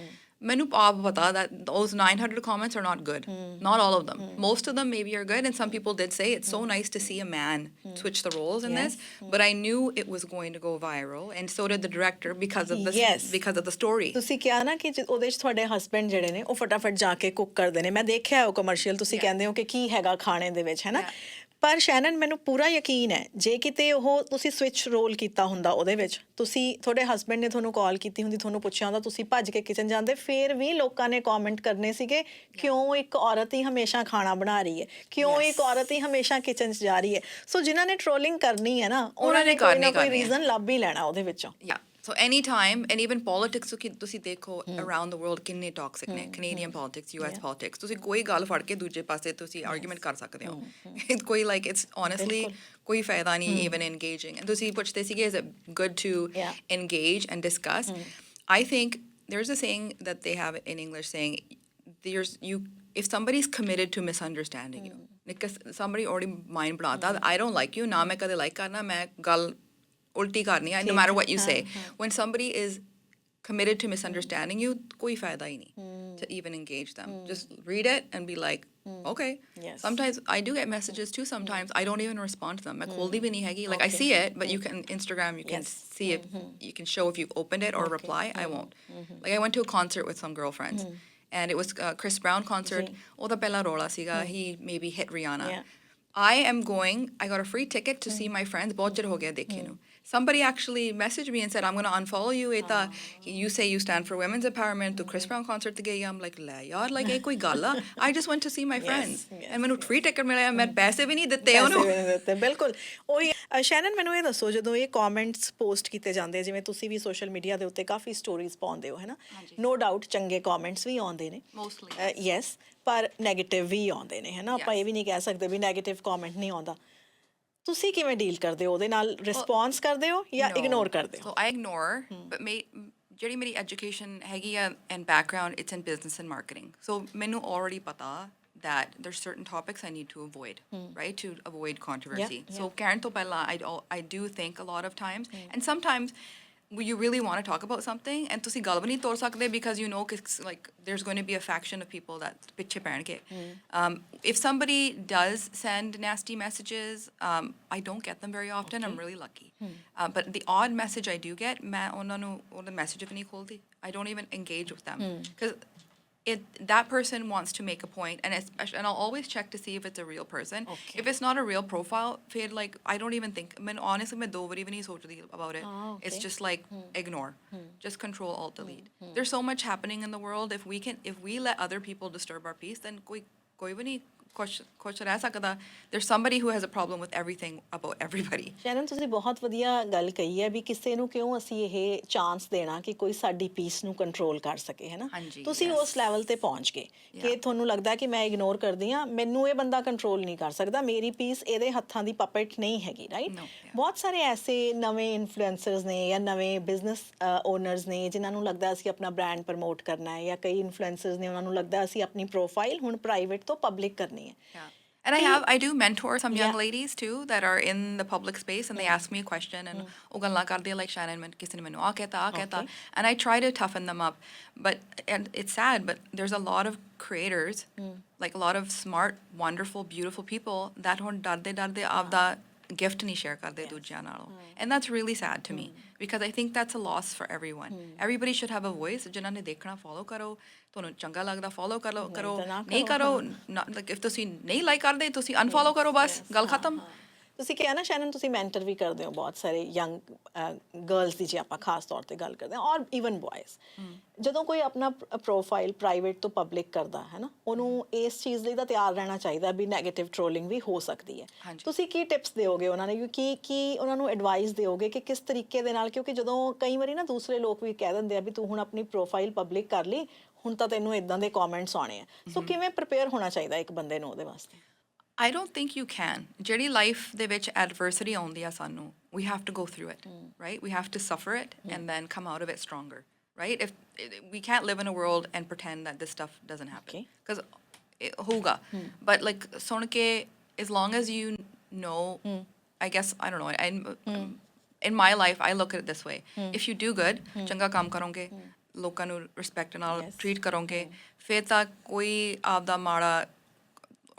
ਮੈਨੂੰ ਆਪ ਪਤਾ that those 900 comments are not good. Not all of them. Most of them maybe are good, and some people did say it's so nice to see a man switch the roles in this. But I knew it was going to go viral, and so did the director because of because of the story. ਤੁਸੀਂ ਕਿਹਾ ਨਾ ਕਿ ਉਹਦੇ 'ਚ ਤੁਹਾਡੇ husband ਜਿਹੜੇ ਨੇ ਉਹ ਫਟਾਫਟ ਜਾ ਕੇ ਕੁੱਕ ਕਰਦੇ ਨੇ, ਮੈਂ ਦੇਖਿਆ ਉਹ ਕਮਰਸ਼ੀਅਲ, ਤੁਸੀਂ ਕਹਿੰਦੇ ਹੋ ਕਿ ਕੀ ਹੈਗਾ ਖਾਣੇ ਦੇ ਵਿੱਚ, ਹੈ ਨਾ। ਪਰ ਸ਼ੈਨਨ ਮੈਨੂੰ ਪੂਰਾ ਯਕੀਨ ਹੈ ਜੇ ਕਿਤੇ ਉਹ ਤੁਸੀਂ ਸਵਿਚ ਰੋਲ ਕੀਤਾ ਹੁੰਦਾ ਉਹਦੇ ਵਿੱਚ, ਤੁਸੀਂ ਤੁਹਾਡੇ ਹਸਬੈਂਡ ਨੇ ਤੁਹਾਨੂੰ ਕਾਲ ਕੀਤੀ ਹੁੰਦੀ, ਤੁਹਾਨੂੰ ਪੁੱਛਿਆ ਹੁੰਦਾ, ਤੁਸੀਂ ਭੱਜ ਕੇ ਕਿਚਨ ਜਾਂਦੇ, ਫਿਰ ਵੀ ਲੋਕਾਂ ਨੇ ਕਮੈਂਟ ਕਰਨੇ ਸੀਗੇ ਕਿਉਂ ਇੱਕ ਔਰਤ ਹੀ ਹਮੇਸ਼ਾ ਖਾਣਾ ਬਣਾ ਰਹੀ ਹੈ, ਕਿਉਂ ਇੱਕ ਔਰਤ ਹੀ ਹਮੇਸ਼ਾ ਕਿਚਨ 'ਚ ਜਾ ਰਹੀ ਹੈ। ਸੋ ਜਿਨ੍ਹਾਂ ਨੇ ਟ੍ਰੋਲਿੰਗ ਕਰਨੀ ਹੈ ਨਾ, ਉਹਨਾਂ ਨੇ ਕੋਈ ਨਾ ਕੋਈ ਰੀਜ਼ਨ ਲੱਭ ਹੀ ਲੈਣਾ ਉਹਦੇ ਵਿੱਚੋਂ। So anytime, and even politics, ਤੁਸੀਂ ਦੇਖੋ around the world ਕਿੰਨੇ toxic ਨੇ, Canadian politics, US politics, ਤੁਸੀਂ ਕੋਈ ਗੱਲ ਫੜ ਕੇ ਦੂਜੇ ਪਾਸੇ ਤੁਸੀਂ argument ਕਰ ਸਕਦੇ ਹੋ। ਕੋਈ it's honestly ਕੋਈ ਫਾਇਦਾ ਨਹੀਂ even engaging. And ਤੁਸੀਂ ਪੁੱਛਦੇ ਸੀਗੇ is it good to engage and discuss? I think there's a saying that they have in English saying if somebody's committed to misunderstanding you, because somebody already mind ਬਣਾਤਾ I don't like you, ਨਾ ਮੈਂ ਕਦੇ like ਕਰਨਾ, ਮੈਂ ਗੱਲ ਉਲਟੀ ਕਰਨੀ ਹੈ, no matter what you say. When somebody is committed to misunderstanding you, ਕੋਈ ਫਾਇਦਾ ਹੀ ਨਹੀਂ to even engage them. Just read it and be like, okay. Sometimes I do get messages too. Sometimes I don't even respond to them. ਮੈਂ ਖੋਲਦੀ ਵੀ ਨਹੀਂ ਹੈਗੀ. Like I see it, but you can Instagram, you can see it, you can show if you've opened it or reply. I won't. Like I went to a concert with some girlfriends, and it was a Chris Brown concert. ਉਹਦਾ ਪਹਿਲਾ ਰੋਲਾ ਸੀਗਾ, he maybe hit Rihanna. I got a free ticket to see my friends. ਬਹੁਤ ਚਿਰ ਹੋ ਗਿਆ ਦੇਖੇ ਨੂੰ. Somebody actually messaged me and said, I'm going to unfollow you. You say you stand for women's empowerment. To Chris Brown concert te gayi. I'm like, la yaar, like ਇਹ ਕੋਈ ਗੱਲ ਆ? I just went to see my friends. And ਮੈਨੂੰ free ticket ਮਿਲਿਆ, ਮੈਂ ਪੈਸੇ ਵੀ ਨਹੀਂ ਦਿੱਤੇ ਉਹਨੂੰ। ਬਿਲਕੁਲ ਉਹੀ। ਸ਼ੈਨਨ ਮੈਨੂੰ ਇਹ ਦੱਸੋ, ਜਦੋਂ ਇਹ ਕਮੈਂਟਸ ਪੋਸਟ ਕੀਤੇ ਜਾਂਦੇ, ਜਿਵੇਂ ਤੁਸੀਂ ਵੀ ਸੋਸ਼ਲ ਮੀਡੀਆ ਦੇ ਉੱਤੇ ਕਾਫੀ ਸਟੋਰੀਜ਼ ਪਾਉਂਦੇ ਹੋ, ਹੈ ਨਾ, ਨੋ ਡਾਊਟ ਚੰਗੇ ਕਮੈਂਟਸ ਵੀ ਆਉਂਦੇ ਨੇ, ਯੈਸ, ਪਰ ਨੈਗੇਟਿਵ ਵੀ ਆਉਂਦੇ ਨੇ, ਹੈ ਨਾ, ਆਪਾਂ ਇਹ ਵੀ ਨਹੀਂ ਕਹਿ ਸਕਦੇ ਵੀ ਨੈਗੇਟਿਵ ਕਮੈਂਟ ਨਹੀਂ ਆਉਂਦਾ। ਤੁਸੀਂ ਕਿਵੇਂ ਡੀਲ ਕਰਦੇ ਹੋ ਉਹਦੇ ਨਾਲ? ਰਿਸਪੌਂਸ ਕਰਦੇ ਹੋ ਜਾਂ ਇਗਨੋਰ ਕਰਦੇ ਹੋ? So I ignore, but ਜਿਹੜੀ ਮੇਰੀ ਐਜੂਕੇਸ਼ਨ ਹੈਗੀ ਆ and background, it's in business and marketing. So ਮੈਨੂੰ already ਪਤਾ that there's certain topics I need to avoid, right, to avoid controversy. So ਕਹਿਣ ਤੋਂ ਪਹਿਲਾਂ I do think a lot of times, and sometimes you really want to talk about something and ਤੁਸੀਂ ਗੱਲ ਵੀ ਨਹੀਂ ਤੋਰ ਸਕਦੇ because you know like there's going to be a faction of people that ਪਿੱਛੇ ਪੈਣਗੇ. If somebody does send nasty messages, I don't get them very often. I'm really lucky. But the odd message I do get, ਮੈਂ ਉਹਨਾਂ ਨੂੰ ਉਹਦਾ message ਵੀ ਨਹੀਂ ਖੋਲਦੀ. I don't even engage with them because that person wants to make a point, and I'll always check to see if it's a real person. If it's not a real profile, like I don't even think. I mean, honestly, मैं दो बारी भी नहीं सोचती about it. It's just like ignore, just control alt delete. There's so much happening in the world. If we let other people disturb our peace, then कोई भी नहीं खुश ਰਹਿ ਸਕਦਾ. There's somebody who has a problem with everything about everybody. Shanan, ਤੁਸੀਂ ਬਹੁਤ ਵਧੀਆ ਗੱਲ ਕਹੀ ਹੈ ਵੀ ਕਿਸੇ ਨੂੰ ਕਿਉਂ ਅਸੀਂ ਇਹ ਚਾਂਸ ਦੇਣਾ ਕਿ ਕੋਈ ਸਾਡੀ ਪੀਸ ਨੂੰ ਕੰਟਰੋਲ ਕਰ ਸਕੇ, ਹੈ ਨਾ। ਤੁਸੀਂ ਉਸ ਲੈਵਲ ਤੇ ਪਹੁੰਚ ਗਏ ਕਿ ਤੁਹਾਨੂੰ ਲੱਗਦਾ ਕਿ ਮੈਂ ਇਗਨੋਰ ਕਰਦੀ ਹਾਂ, ਮੈਨੂੰ ਇਹ ਬੰਦਾ ਕੰਟਰੋਲ ਨਹੀਂ ਕਰ ਸਕਦਾ, ਮੇਰੀ ਪੀਸ ਇਹਦੇ ਹੱਥਾਂ ਦੀ ਪਪਟ ਨਹੀਂ ਹੈਗੀ, ਰਾਈਟ। ਬਹੁਤ ਸਾਰੇ ਐਸੇ ਨਵੇਂ ਇਨਫਲੂਐਂਸਰਸ ਨੇ ਜਾਂ ਨਵੇਂ ਬਿਜ਼ਨਸ ਓਨਰਸ ਨੇ ਜਿਨ੍ਹਾਂ ਨੂੰ ਲੱਗਦਾ ਅਸੀਂ ਆਪਣਾ ਬ੍ਰਾਂਡ ਪ੍ਰਮੋਟ ਕਰਨਾ ਹੈ, ਜਾਂ ਕਈ ਇਨਫਲੂਐਂਸਰਸ ਨੇ ਉਹਨਾਂ ਨੂੰ ਲੱਗਦਾ ਅਸੀਂ ਆਪਣੀ ਪ੍ਰੋਫਾਈਲ ਹੁਣ ਪ੍ਰਾਈਵੇਟ ਤੋਂ ਪਬਲਿਕ ਕਰਨੀ ਹੈ। And I do mentor some young ladies too that are in the public space, and they ask me a question and ਉਹ ਗੱਲਾਂ ਕਰਦੇ like Shannon, ਕਿਸੇ ਨੇ ਮੈਨੂੰ ਆ ਕਹਿਤਾ, and I try to toughen them up. And it's sad, but there's a lot of creators, like a lot of smart, wonderful, beautiful people that ਹੁਣ ਡਰਦੇ ਆਪਦਾ gift ਨਹੀਂ share ਕਰਦੇ ਦੂਜਿਆਂ ਨਾਲੋਂ, and that's really sad to me because I think that's a loss for everyone. Everybody should have a voice. ਜਿਨ੍ਹਾਂ ਨੇ ਦੇਖਣਾ follow ਕਰੋ, ਤੁਹਾਨੂੰ ਚੰਗਾ ਲੱਗਦਾ follow ਕਰੋ, ਨਹੀਂ ਕਰੋ, like if ਤੁਸੀਂ ਨਹੀਂ like ਕਰਦੇ ਤੁਸੀਂ unfollow ਕਰੋ, ਬਸ ਗੱਲ ਖਤਮ। ਤੁਸੀਂ ਕਿਹਾ ਨਾ ਸ਼ੈਨਨ, ਤੁਸੀਂ ਮੈਂਟਰ ਵੀ ਕਰਦੇ ਹੋ ਬਹੁਤ ਸਾਰੇ ਯੰਗ ਗਰਲਸ ਦੀ, ਜੇ ਆਪਾਂ ਖਾਸ ਤੌਰ ਤੇ ਗੱਲ ਕਰਦੇ ਹਾਂ, ਔਰ ਈਵਨ ਬॉयਜ਼। ਜਦੋਂ ਕੋਈ ਆਪਣਾ ਪ੍ਰੋਫਾਈਲ ਪ੍ਰਾਈਵੇਟ ਤੋਂ ਪਬਲਿਕ ਕਰਦਾ ਹੈ ਨਾ, ਉਹਨੂੰ ਇਸ ਚੀਜ਼ ਲਈ ਤਾਂ ਤਿਆਰ ਰਹਿਣਾ ਚਾਹੀਦਾ ਵੀ ਨੈਗੇਟਿਵ ਟ੍ਰੋਲਿੰਗ ਵੀ ਹੋ ਸਕਦੀ ਹੈ। ਤੁਸੀਂ ਕੀ ਟਿਪਸ ਦਿਓਗੇ ਉਹਨਾਂ ਨੇ, ਕੀ ਉਹਨਾਂ ਨੂੰ ਐਡਵਾਈਸ ਦਿਓਗੇ ਕਿ ਕਿਸ ਤਰੀਕੇ ਦੇ ਨਾਲ, ਕਿਉਂਕਿ ਜਦੋਂ ਕਈ ਵਾਰੀ ਨਾ ਦੂਸਰੇ ਲੋਕ ਵੀ ਕਹਿ ਦਿੰਦੇ ਆ ਵੀ ਤੂੰ ਹੁਣ ਆਪਣੀ ਪ੍ਰੋਫਾਈਲ ਪਬਲਿਕ ਕਰ ਲਈ, ਹੁਣ ਤਾਂ ਤੈਨੂੰ ਇਦਾਂ ਦੇ ਕਮੈਂਟਸ ਆਉਣੇ ਆ। ਸੋ ਕਿਵੇਂ ਪ੍ਰਿਪੇਅਰ ਹੋਣਾ ਚਾਹੀਦਾ ਇੱਕ ਬੰਦੇ ਨੂੰ ਉਹਦੇ ਵਾਸਤੇ? I don't think you can. ਜਿਹੜੀ life ਦੇ ਵਿੱਚ adversity ਆਉਂਦੀ ਆ ਸਾਨੂੰ, we have to go through it, right? We have to suffer it and then come out of it stronger. right? If we can't live in a world and pretend that this stuff doesn't happen, Okay. because hoga. But like ਸੁਣ ਕੇ, as long as you know, I guess I don't know. In my life, I look at it this way: if you do good, ਚੰਗਾ ਕੰਮ ਕਰੋਗੇ, ਲੋਕਾਂ ਨੂੰ respect ਨਾਲ Yes. Treat ਕਰੋਗੇ, ਫਿਰ ਤਾਂ ਕੋਈ ਆਪਦਾ ਮਾੜਾ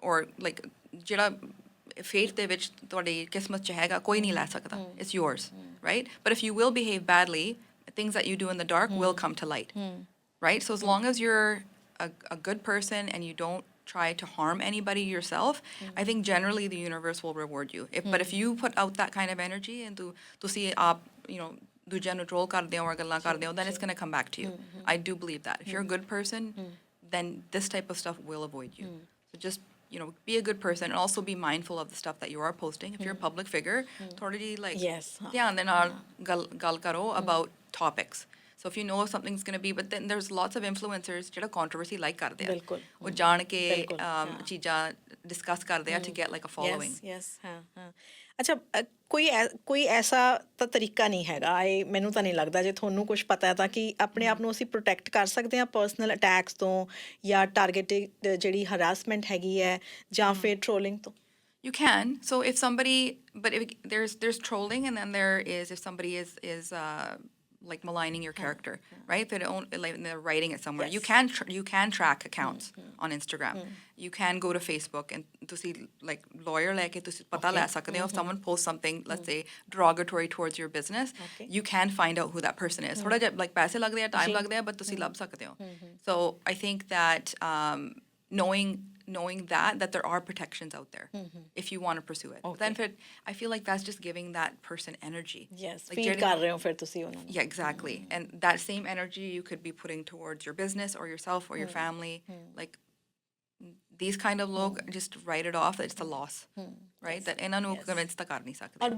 or like ਜਿਹੜਾ fate ਦੇ ਵਿੱਚ ਤੁਹਾਡੀ ਕਿਸਮਤ 'ਚ ਹੈਗਾ, ਕੋਈ ਨਹੀਂ ਲੈ ਸਕਦਾ. It's yours, right? But if you will behave badly, things that you do in the dark will come to light, right? So as long as you're a good person and you don't try to harm anybody yourself, I think generally the universe will reward you. But if you put out that kind of energy and ਤੁਸੀਂ ਆਪ, you know, ਦੂਜਿਆਂ ਨੂੰ troll ਕਰਦੇ ਹੋ or ਗੱਲਾਂ ਕਰਦੇ ਹੋ, then it's going to come back to you. I do believe that. If you're a good person, then this type of stuff will avoid you. So just, you know, be a good person and also be mindful of the stuff that you are posting. If you're a public figure, ਥੋੜੀ ਜਿਹੀ like Yes. ਧਿਆਨ ਦੇ ਨਾਲ ਗੱਲ ਕਰੋ about topics. So if you know something's going to be, but then there's lots of influencers ਜਿਹੜਾ controversy like ਕਰਦੇ ਆ. ਬਿਲਕੁਲ। ਉਹ ਜਾਣ ਕੇ ਬਿਲਕੁਲ, ਹਾਂ। ਚੀਜ਼ਾਂ discuss ਕਰਦੇ ਆ to get like a following. Yes, ਹਾਂ। ਅੱਛਾ, ਕੋਈ ਐਸਾ ਤਾਂ ਤਰੀਕਾ ਨਹੀਂ ਹੈਗਾ, ਮੈਨੂੰ ਤਾਂ ਨਹੀਂ ਲੱਗਦਾ, ਜੇ ਤੁਹਾਨੂੰ ਕੁਝ ਪਤਾ ਹੈ ਤਾਂ, ਕਿ ਆਪਣੇ ਆਪ ਨੂੰ ਅਸੀਂ ਪ੍ਰੋਟੈਕਟ ਕਰ ਸਕਦੇ ਹਾਂ ਪਰਸਨਲ ਅਟੈਕਸ ਤੋਂ ਜਾਂ ਟਾਰਗੇਟਡ ਜਿਹੜੀ ਹਰਾਸਮੈਂਟ ਹੈਗੀ ਹੈ ਜਾਂ ਫਿਰ ਟ੍ਰੋਲਿੰਗ ਤੋਂ? You can. So if somebody, but if there's trolling, and then there is if somebody is like maligning your character, right? Like they're writing it somewhere. Yes. You can track accounts on Instagram. You can go to Facebook and to see like lawyer like it to pata la sakde ho. If someone posts something, let's say derogatory towards your business, you can find out who that person is. Thoda jiha like paise lagde hai, time lagde hai, but tusi lab sakde ho. So I think that knowing that there are protections out there if you want to pursue it. But then I feel like that's just giving that person energy. Yes, Like feed ਕਰ ਰਹੇ ਹੋ ਫਿਰ ਤੁਸੀਂ ਉਹਨਾਂ ਨੂੰ. Yeah, exactly. And that same energy you could be putting towards your business or yourself or your family. Like these kind of log just write it off that it's a loss, right? That ਇਹਨਾਂ ਨੂੰ convince ਤਾਂ ਕਰ ਨਹੀਂ ਸਕਦੇ. ਔਰ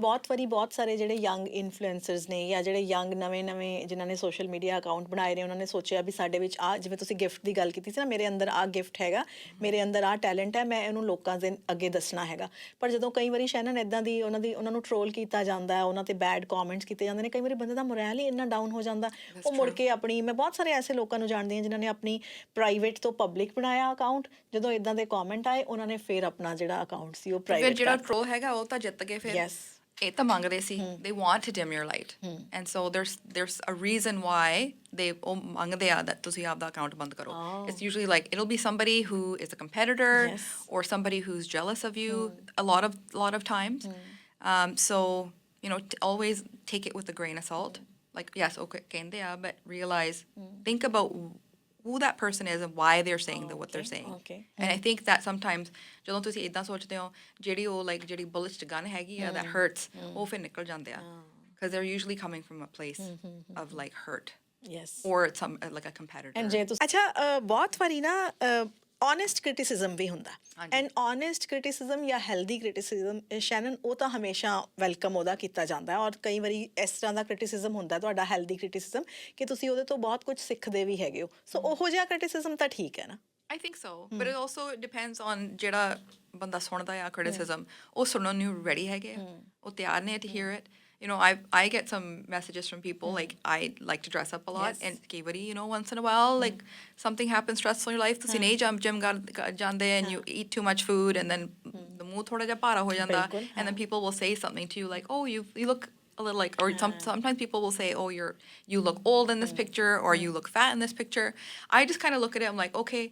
ਬਹੁਤ ਸਾਰੇ ਜਿਹੜੇ ਯੰਗ ਇਨਫਲੂਐਂਸਰਸ ਨੇ ਜਾਂ ਜਿਹੜੇ ਯੰਗ ਨਵੇਂ ਜਿਨ੍ਹਾਂ ਨੇ ਸੋਸ਼ਲ ਮੀਡੀਆ ਅਕਾਊਂਟ ਬਣਾਏ ਨੇ, ਉਹਨਾਂ ਨੇ ਸੋਚਿਆ ਵੀ ਸਾਡੇ ਵਿੱਚ ਜਿਵੇਂ ਤੁਸੀਂ ਗਿਫਟ ਦੀ ਗੱਲ ਕੀਤੀ ਸੀ ਨਾ, ਮੇਰੇ ਅੰਦਰ ਗਿਫਟ ਹੈਗਾ, ਮੇਰੇ ਅੰਦਰ ਟੈਲੈਂਟ ਹੈ, ਮੈਂ ਇਹਨੂੰ ਲੋਕਾਂ ਦੇ ਅੱਗੇ ਦੱਸਣਾ ਹੈਗਾ। ਪਰ ਜਦੋਂ ਕਈ ਵਾਰੀ ਸ਼ੈਨਨ ਇੱਦਾਂ ਦੀ ਉਹਨਾਂ ਨੂੰ ਟ੍ਰੋਲ ਕੀਤਾ ਜਾਂਦਾ, ਉਹਨਾਂ ਤੇ ਬੈਡ ਕਮੈਂਟਸ ਕੀਤੇ ਜਾਂਦੇ ਨੇ, ਕਈ ਵਾਰੀ ਬੰਦੇ ਦਾ ਮੋਰਲ ਹੀ ਇੰਨਾ ਡਾਊਨ ਹੋ ਜਾਂਦਾ, ਉਹ ਮੁੜ ਕੇ ਮੈਂ ਬਹੁਤ ਸਾਰੇ ਐਸੇ ਲੋਕਾਂ ਨੂੰ ਜਾਣਦੀ ਹਾਂ ਜਿਨ੍ਹਾਂ ਨੇ ਆਪਣੀ ਪ੍ਰਾਈਵੇਟ ਤੋਂ ਪਬਲਿਕ ਬਣਾਇਆ ਅਕਾਊਂਟ, ਜਦੋਂ ਇੱਦਾਂ ਦੇ ਕਮੈਂਟ ਆਏ ਉਹਨਾਂ ਨੇ ਫਿਰ ਆਪਣਾ ਜਿਹੜਾ ਅਕਾਊਂਟ ਸੀ ਉਹ ਪ੍ਰਾਈਵੇਟ ਫਿਰ ਜਿਹੜਾ ਟ੍ਰੋਲ ਹੈਗਾ ਉਹ ਤਾਂ ਜਿੱਤ ਗਏ ਫਿਰ। Yes. ਇਹ ਤਾਂ ਮੰਗਦੇ ਸੀ, they want to dim your light, and so there's a reason why they ਉਹ ਮੰਗਦੇ ਆ that ਤੁਸੀਂ ਆਪਦਾ ਅਕਾਊਂਟ ਬੰਦ ਕਰੋ. It's usually like it'll be somebody who is a competitor or somebody who's jealous of you a lot of times. So you know, always take it with a grain of salt. Like yes, okay, ਕਹਿੰਦੇ ਆ, but realize, think about who that person is and why they're saying what they're saying. And I think that sometimes ਜਦੋਂ ਤੁਸੀਂ ਇਦਾਂ ਸੋਚਦੇ ਹੋ, ਜਿਹੜੀ ਉਹ like ਜਿਹੜੀ bullets 'ਚ gun ਹੈਗੀ ਆ that hurts, ਉਹ ਫਿਰ ਨਿਕਲ ਜਾਂਦੇ ਆ, because they're usually coming from a place of like hurt. Yes. Or some like a competitor. And ਜੇ ਤੁਸੀਂ ਅੱਛਾ, ਬਹੁਤ ਵਾਰੀ ਨਾ ਓਨੈਸਟ ਕ੍ਰਿਟਿਸਿਜ਼ਮ ਵੀ ਹੁੰਦਾ, ਐਂਡ ਓਨੈਸਟ ਕ੍ਰਿਟਿਸਿਜ਼ਮ ਜਾਂ ਹੈਲਦੀ ਕ੍ਰਿਟਿਸਿਜ਼ਮ ਸ਼ੈਨਨ, ਉਹ ਤਾਂ ਹਮੇਸ਼ਾ ਵੈਲਕਮ ਉਹਦਾ ਕੀਤਾ ਜਾਂਦਾ, ਔਰ ਕਈ ਵਾਰੀ ਇਸ ਤਰ੍ਹਾਂ ਦਾ ਕ੍ਰਿਟਿਸਿਜ਼ਮ ਹੁੰਦਾ ਤੁਹਾਡਾ ਹੈਲਦੀ ਕ੍ਰਿਟਿਸਿਜ਼ਮ ਕਿ ਤੁਸੀਂ ਉਹਦੇ ਤੋਂ ਬਹੁਤ ਕੁਝ ਸਿੱਖਦੇ ਵੀ ਹੈਗੇ ਹੋ, ਸੋ ਉਹੋ ਜਿਹਾ ਕ੍ਰਿਟਿਸਿਜ਼ਮ ਤਾਂ ਠੀਕ ਹੈ ਨਾ? I think so, but it also depends on ਜਿਹੜਾ ਬੰਦਾ ਸੁਣਦਾ ਆ criticism, ਉਹ ਸੁਣਨ ਨੂੰ ready ਹੈਗੇ, ਉਹ ਤਿਆਰ ਨੇ to hear it. You know, I get some messages from people like I like to dress up a lot, and kei bari, you know, once in a while like something happens stressful in your life, ਤੁਸੀਂ ਨਹੀਂ gym ਜਾਂਦੇ and you eat too much food and then the mood ਥੋੜਾ ਜਿਹਾ ਭਾਰਾ ਹੋ ਜਾਂਦਾ, and then people will say something to you like, oh, you look a little like, or sometimes people will say, oh, you look old in this picture, or you look fat in this picture. I just kind of look at it, I'm like, okay,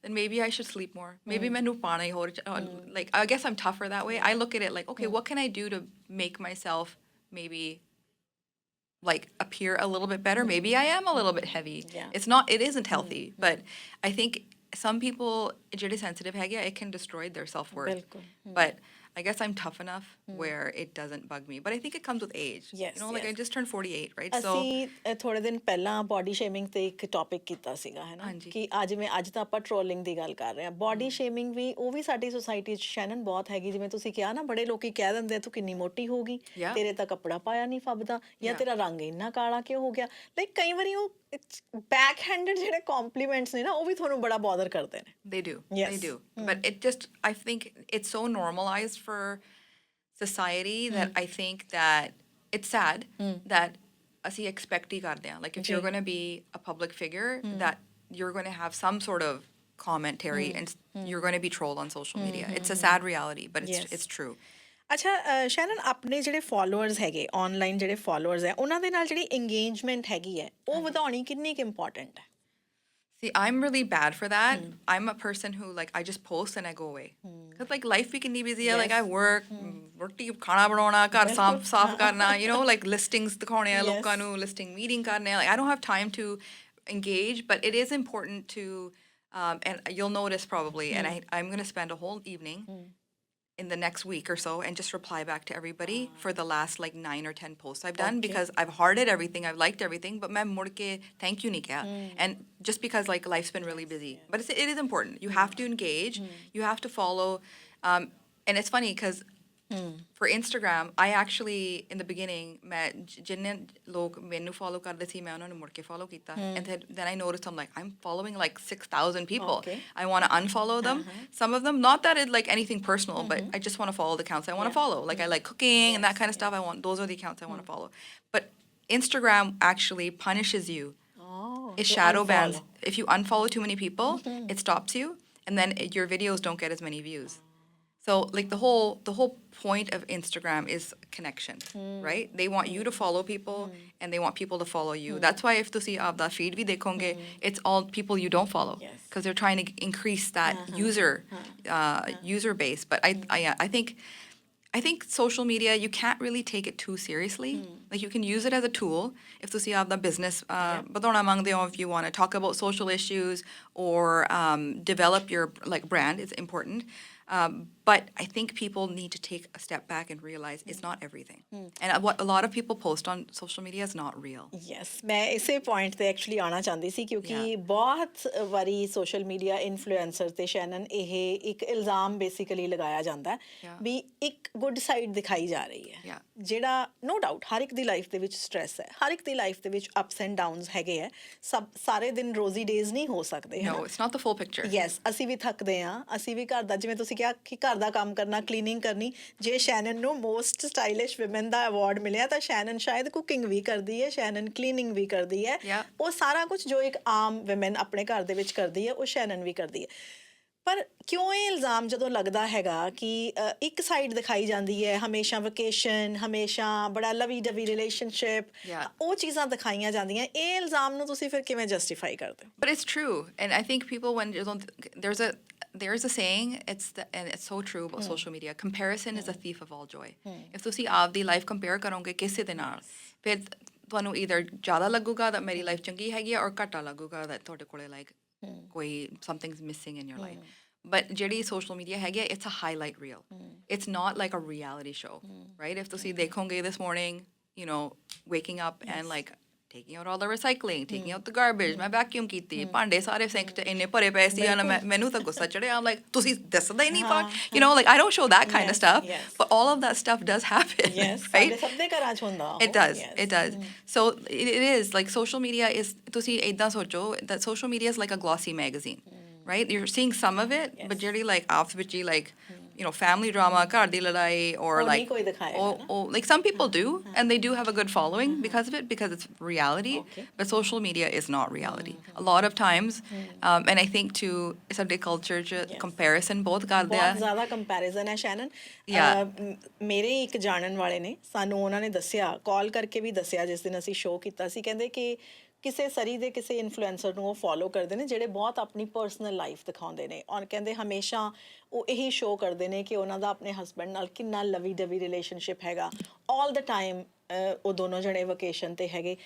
then maybe I should sleep more. Maybe ਮੈਨੂੰ ਪਾਣਾ ਹੀ ਹੋਰ, like I guess I'm tougher that way. I look at it like, okay, what can I do to make myself maybe like appear a little bit better? Maybe I am a little bit heavy. It isn't healthy, but I think some people ਜਿਹੜੇ sensitive ਹੈਗੇ, it can destroy their self-worth. But I guess I'm tough enough where it doesn't bug me. But I think it comes with age. Yes, you know, like I just turned 48, right? ਅਸੀਂ ਥੋੜੇ ਦਿਨ ਪਹਿਲਾਂ body shaming ਤੇ ਇੱਕ topic ਕੀਤਾ ਸੀਗਾ, ਹੈ ਨਾ, ਕਿ ਅੱਜ ਤਾਂ ਆਪਾਂ ਟ੍ਰੋਲਿੰਗ ਦੀ ਗੱਲ ਕਰ ਰਹੇ ਹਾਂ, ਬੋਡੀ ਸ਼ੇਮਿੰਗ ਵੀ ਉਹ ਵੀ ਸਾਡੀ ਸੁਸਾਇਟੀ 'ਚ ਸ਼ੈਨਨ ਬਹੁਤ ਹੈਗੀ। ਜਿਵੇਂ ਤੁਸੀਂ ਕਿਹਾ ਨਾ, ਬੜੇ ਲੋਕੀ ਕਹਿ ਦਿੰਦੇ ਤੂੰ ਕਿੰਨੀ ਮੋਟੀ ਹੋ ਗਈ, ਤੇਰੇ ਤਾਂ ਕੱਪੜਾ ਪਾਇਆ ਨਹੀਂ ਫੱਬਦਾ, ਜਾਂ ਤੇਰਾ ਰੰਗ ਇੰਨਾ ਕਾਲਾ ਕਿਉਂ ਹੋ ਗਿਆ। ਲਾਈਕ ਕਈ ਵਾਰੀ ਉਹ ਬੈਕ ਹੈਂਡਡ ਜਿਹੜੇ ਕੰਪਲੀਮੈਂਟਸ ਨੇ ਨਾ, ਉਹ ਵੀ ਤੁਹਾਨੂੰ ਬੜਾ ਬੋਦਰ ਕਰਦੇ ਨੇ। They do. But it just, I think it's so normalized for society that I think that it's sad that ਅਸੀਂ expect ਹੀ ਕਰਦੇ ਹਾਂ, like if you're going to be a public figure, that you're going to have some sort of commentary and you're going to be trolled on social media. It's a sad reality, but it's true. ਅੱਛਾ ਸ਼ੈਨਨ, ਆਪਣੇ ਜਿਹੜੇ followers ਹੈਗੇ online, ਜਿਹੜੇ followers ਹੈ, ਉਹਨਾਂ ਦੇ ਨਾਲ ਜਿਹੜੀ ਇੰਗੇਜਮੈਂਟ ਹੈਗੀ ਹੈ ਉਹ ਵਧਾਉਣੀ ਕਿੰਨੀ ਕੁ ਇੰਪੋਰਟੈਂਟ ਹੈ? See, I'm really bad for that. I'm a person who, like, I just post and I go away. Because, like, life we can be busy. Like, I work, khana banana, ghar saaf karna, you know, like, listings dikhane, lokan nu listing meeting karne. Like, I don't have time to engage, but it is important to, and you'll notice probably, and I'm going to spend a whole evening in the next week or so and just reply back to everybody for the last like 9 or 10 posts I've done, because I've hearted everything, I've liked everything, but main mud ke thank you nahi kiya. And just because like life's been really busy, but it is important. You have to engage, you have to follow, and it's funny because for Instagram, I actually in the beginning met jinne log menu follow karde thi, main unhanu mud ke follow kita, and then I noticed I'm following like 6,000 people. I want to unfollow them. Some of them, not that it's like anything personal, but I just want to follow the accounts I want to follow. Like I like cooking and that kind of stuff. Those are the accounts I want to follow. But Instagram actually punishes you. It shadow bans. If you unfollow too many people, it stops you, and then your videos don't get as many views. So like the whole point of Instagram is connection, right? They want you to follow people and they want people to follow you. That's why if you see aap da feed bhi dekhonge, it's all people you don't follow, because they're trying to increase that user base. But I think social media, you can't really take it too seriously. Like you can use it as a tool if you see aap da business badona mangde ho, if you want to talk about social issues or develop your like brand, it's important. But I think people need to take a step back and realize it's not everything. And what a lot of people post on social media is not real. Yes, मैं इसे point ਤੇ actually ਆਉਣਾ ਚਾਹੁੰਦੀ ਸੀ, ਕਿਉਂਕਿ ਬਹੁਤ ਵਾਰੀ social media influencer ਤੇ ਸ਼ੈਨਨ ਇਹ ਇੱਕ ਇਲਜ਼ਾਮ ਬੇਸਿਕਲੀ ਲਗਾਇਆ ਜਾਂਦਾ ਵੀ ਇੱਕ ਗੁੱਡ ਸਾਈਡ ਦਿਖਾਈ ਜਾ ਰਹੀ ਹੈ, ਜਿਹੜਾ ਨੋ ਡਾਊਟ ਹਰ ਇੱਕ ਦੀ ਲਾਈਫ ਦੇ ਵਿੱਚ ਸਟ੍ਰੈਸ ਹੈ, ਹਰ ਇੱਕ ਦੀ ਲਾਈਫ ਦੇ ਵਿੱਚ ਅਪਸ ਐਂਡ ਡਾਊਨਸ ਹੈਗੇ ਹੈ, ਸਾਰੇ ਦਿਨ ਰੋਜ਼ੀ ਡੇਜ਼ ਨਹੀਂ ਹੋ ਸਕਦੇ. No, it's not the full picture. Yes, ਅਸੀਂ ਵੀ ਥੱਕਦੇ ਹਾਂ, ਅਸੀਂ ਵੀ ਘਰ ਦਾ, ਜਿਵੇਂ ਤੁਸੀਂ ਕਿਹਾ ਕਿ ਘਰ ਦਾ ਕੰਮ ਕਰਨਾ, ਕਲੀਨਿੰਗ ਕਰਨੀ. ਜੇ ਸ਼ੈਨਨ ਨੂੰ ਮੋਸਟ ਸਟਾਈਲਿਸ਼ ਵਿਮਨ ਦਾ ਅਵਾਰਡ ਮਿਲਿਆ ਤਾਂ ਸ਼ੈਨਨ ਸ਼ਾਇਦ ਕੁਕਿੰਗ ਵੀ ਕਰਦੀ ਹੈ, ਸ਼ੈਨਨ ਕਲੀਨਿੰਗ ਵੀ ਕਰਦੀ ਹੈ. ਉਹ ਸਾਰਾ ਕੁਝ ਜੋ ਇੱਕ ਆਮ ਵਿਮਨ ਆਪਣੇ ਘਰ ਦੇ ਵਿੱਚ ਕਰਦੀ ਹੈ, ਉਹ ਸ਼ੈਨਨ ਵੀ ਕਰਦੀ ਹੈ. ਪਰ ਕਿਉਂ ਇਹ ਇਲਜ਼ਾਮ ਜਦੋਂ ਲੱਗਦਾ ਹੈਗਾ ਕਿ ਇੱਕ ਸਾਈਡ ਦਿਖਾਈ ਜਾਂਦੀ ਹੈ, ਹਮੇਸ਼ਾ ਵਕੇਸ਼ਨ, ਹਮੇਸ਼ਾ ਬੜਾ ਲਵੀ ਡਵੀ ਰਿਲੇਸ਼ਨਸ਼ਿਪ, ਉਹ ਚੀਜ਼ਾਂ ਦਿਖਾਈਆਂ ਜਾਂਦੀਆਂ, ਇਹ ਇਲਜ਼ਾਮ ਨੂੰ ਤੁਸੀਂ ਫਿਰ ਕਿਵੇਂ ਜਸਟੀਫਾਈ ਕਰਦੇ ਹੋ? But it's true, and I think people, when there's a saying, and it's so true about social media, comparison is a thief of all joy. If ਤੁਸੀਂ ਆਪਦੀ ਲਾਈਫ ਕੰਪੇਅਰ ਕਰੋਗੇ ਕਿਸੇ ਦੇ ਨਾਲ, ਫਿਰ ਤੁਹਾਨੂੰ either ਜ਼ਿਆਦਾ ਲੱਗੂਗਾ that ਮੇਰੀ ਲਾਈਫ ਚੰਗੀ ਹੈਗੀ ਔਰ ਘੱਟਾ ਲੱਗੂਗਾ that ਤੁਹਾਡੇ ਕੋਲੇ like ਕੋਈ something's missing in your life. But ਜਿਹੜੀ social media ਹੈਗੀ, it's a highlight reel. It's not like a reality show, right? If ਤੁਸੀਂ ਦੇਖੋਗੇ this morning, you know, waking up and like taking out all the recycling, taking out the garbage, ਮੈਂ vacuum ਕੀਤੀ, ਭਾਂਡੇ ਸਾਰੇ sink 'ਚ ਇੰਨੇ ਭਰੇ ਪਏ ਸੀ, ਮੈਨੂੰ ਤਾਂ ਗੁੱਸਾ ਚੜਿਆ. I'm like, ਤੁਸੀਂ ਦੱਸਦੇ ਹੀ ਨਹੀਂ ਪਾ, you know, like I don't show that kind of stuff, but all of that stuff does happen, right? ਸਭ ਦੇ ਘਰਾਂ 'ਚ ਹੁੰਦਾ. It does. So it is like social media is, ਤੁਸੀਂ ਏਦਾਂ ਸੋਚੋ that social media is like a glossy magazine, right? You're seeing some of it, but ਜਿਹੜੀ like ਆਪਸ ਵਿੱਚ ਹੀ like, you know, family drama, ਘਰ ਦੀ ਲੜਾਈ, or like, like some people do, and they do have a good following because of it, because it's reality, but social media is not reality. A lot of times, and I think too, ਸਾਡੇ culture 'ਚ comparison ਬਹੁਤ ਕਰਦੇ ਆ. ਬਹੁਤ ਜ਼ਿਆਦਾ comparison ਹੈ ਸ਼ੈਨਨ. ਮੇਰੇ ਇੱਕ ਜਾਣਨ ਵਾਲੇ ਨੇ, ਸਾਨੂੰ ਉਹਨਾਂ ਨੇ ਦੱਸਿਆ, ਕਾਲ ਕਰਕੇ ਵੀ ਦੱਸਿਆ ਜਿਸ ਦਿਨ ਅਸੀਂ ਸ਼ੋਅ ਕੀਤਾ ਸੀ, ਕਹਿੰਦੇ ਕਿ ਕਿਸੇ ਸਰੀ ਦੇ ਕਿਸੇ ਇਨਫਲੂਐਂਸਰ ਨੂੰ ਉਹ ਫੋਲੋ ਕਰਦੇ ਨੇ ਜਿਹੜੇ ਬਹੁਤ ਆਪਣੀ ਪਰਸਨਲ ਲਾਈਫ ਦਿਖਾਉਂਦੇ ਨੇ, ਔਰ ਕਹਿੰਦੇ ਹਮੇਸ਼ਾ ਉਹ ਇਹੀ ਸ਼ੋਅ ਕਰਦੇ ਨੇ ਕਿ ਉਹਨਾਂ ਦਾ ਆਪਣੇ ਹਸਬੈਂਡ ਨਾਲ ਕਿੰਨਾ ਲਵੀ ਡਵੀ ਰਿਲੇਸ਼ਨਸ਼ਿਪ ਹੈਗਾ, ਆਲ ਦਾ ਟਾਈਮ ਉਹ ਦੋਨੋਂ ਜਣੇ ਵਕੇਸ਼ਨ 'ਤੇ ਹੈਗੇ.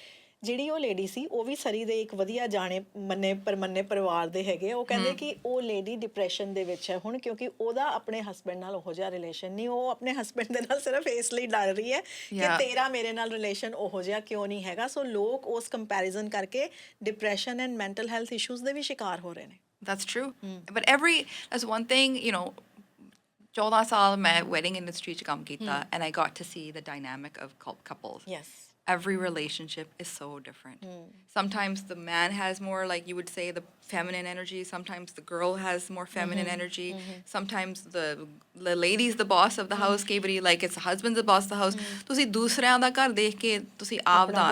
ਜਿਹੜੀ ਉਹ ਲੇਡੀ ਸੀ, ਉਹ ਵੀ ਸਰੀ ਦੇ ਇੱਕ ਵਧੀਆ ਜਾਣੇ ਮੰਨੇ ਪਰਮੰਨੇ ਪਰਿਵਾਰ ਦੇ ਹੈਗੇ. ਉਹ ਕਹਿੰਦੇ ਕਿ ਉਹ ਲੇਡੀ ਡਿਪਰੈਸ਼ਨ ਦੇ ਵਿੱਚ ਹੈ ਹੁਣ, ਕਿਉਂਕਿ ਉਹਦਾ ਆਪਣੇ ਹਸਬੈਂਡ ਨਾਲ ਉਹੋ ਜਿਹਾ ਰਿਲੇਸ਼ਨ ਨਹੀਂ. ਉਹ ਆਪਣੇ ਹਸਬੈਂਡ ਦੇ ਨਾਲ ਸਿਰਫ ਇਸ ਲਈ ਡਰ ਰਹੀ ਹੈ ਕਿ ਤੇਰਾ ਮੇਰੇ ਨਾਲ ਰਿਲੇਸ਼ਨ ਉਹੋ ਜਿਹਾ ਕਿਉਂ ਨਹੀਂ ਹੈਗਾ. ਸੋ ਲੋਕ ਉਸ ਕੰਪੈਰੀਜ਼ਨ ਕਰਕੇ depression and mental health issues ਦੇ ਵੀ ਸ਼ਿਕਾਰ ਹੋ ਰਹੇ ਨੇ. That's true. But that's one thing, you know, 14 ਸਾਲ ਮੈਂ wedding industry 'ਚ ਕੰਮ ਕੀਤਾ, and I got to see the dynamic of couples. Yes. Every relationship is so different. Sometimes the man has more, like you would say, the feminine energy. Sometimes the girl has more feminine energy. Sometimes the lady's the boss of the house. ਕਈ ਵਾਰੀ like it's the husband's the boss of the house. ਤੁਸੀਂ ਦੂਸਰਿਆਂ ਦਾ ਘਰ ਦੇਖ ਕੇ ਤੁਸੀਂ ਆਪ ਦਾ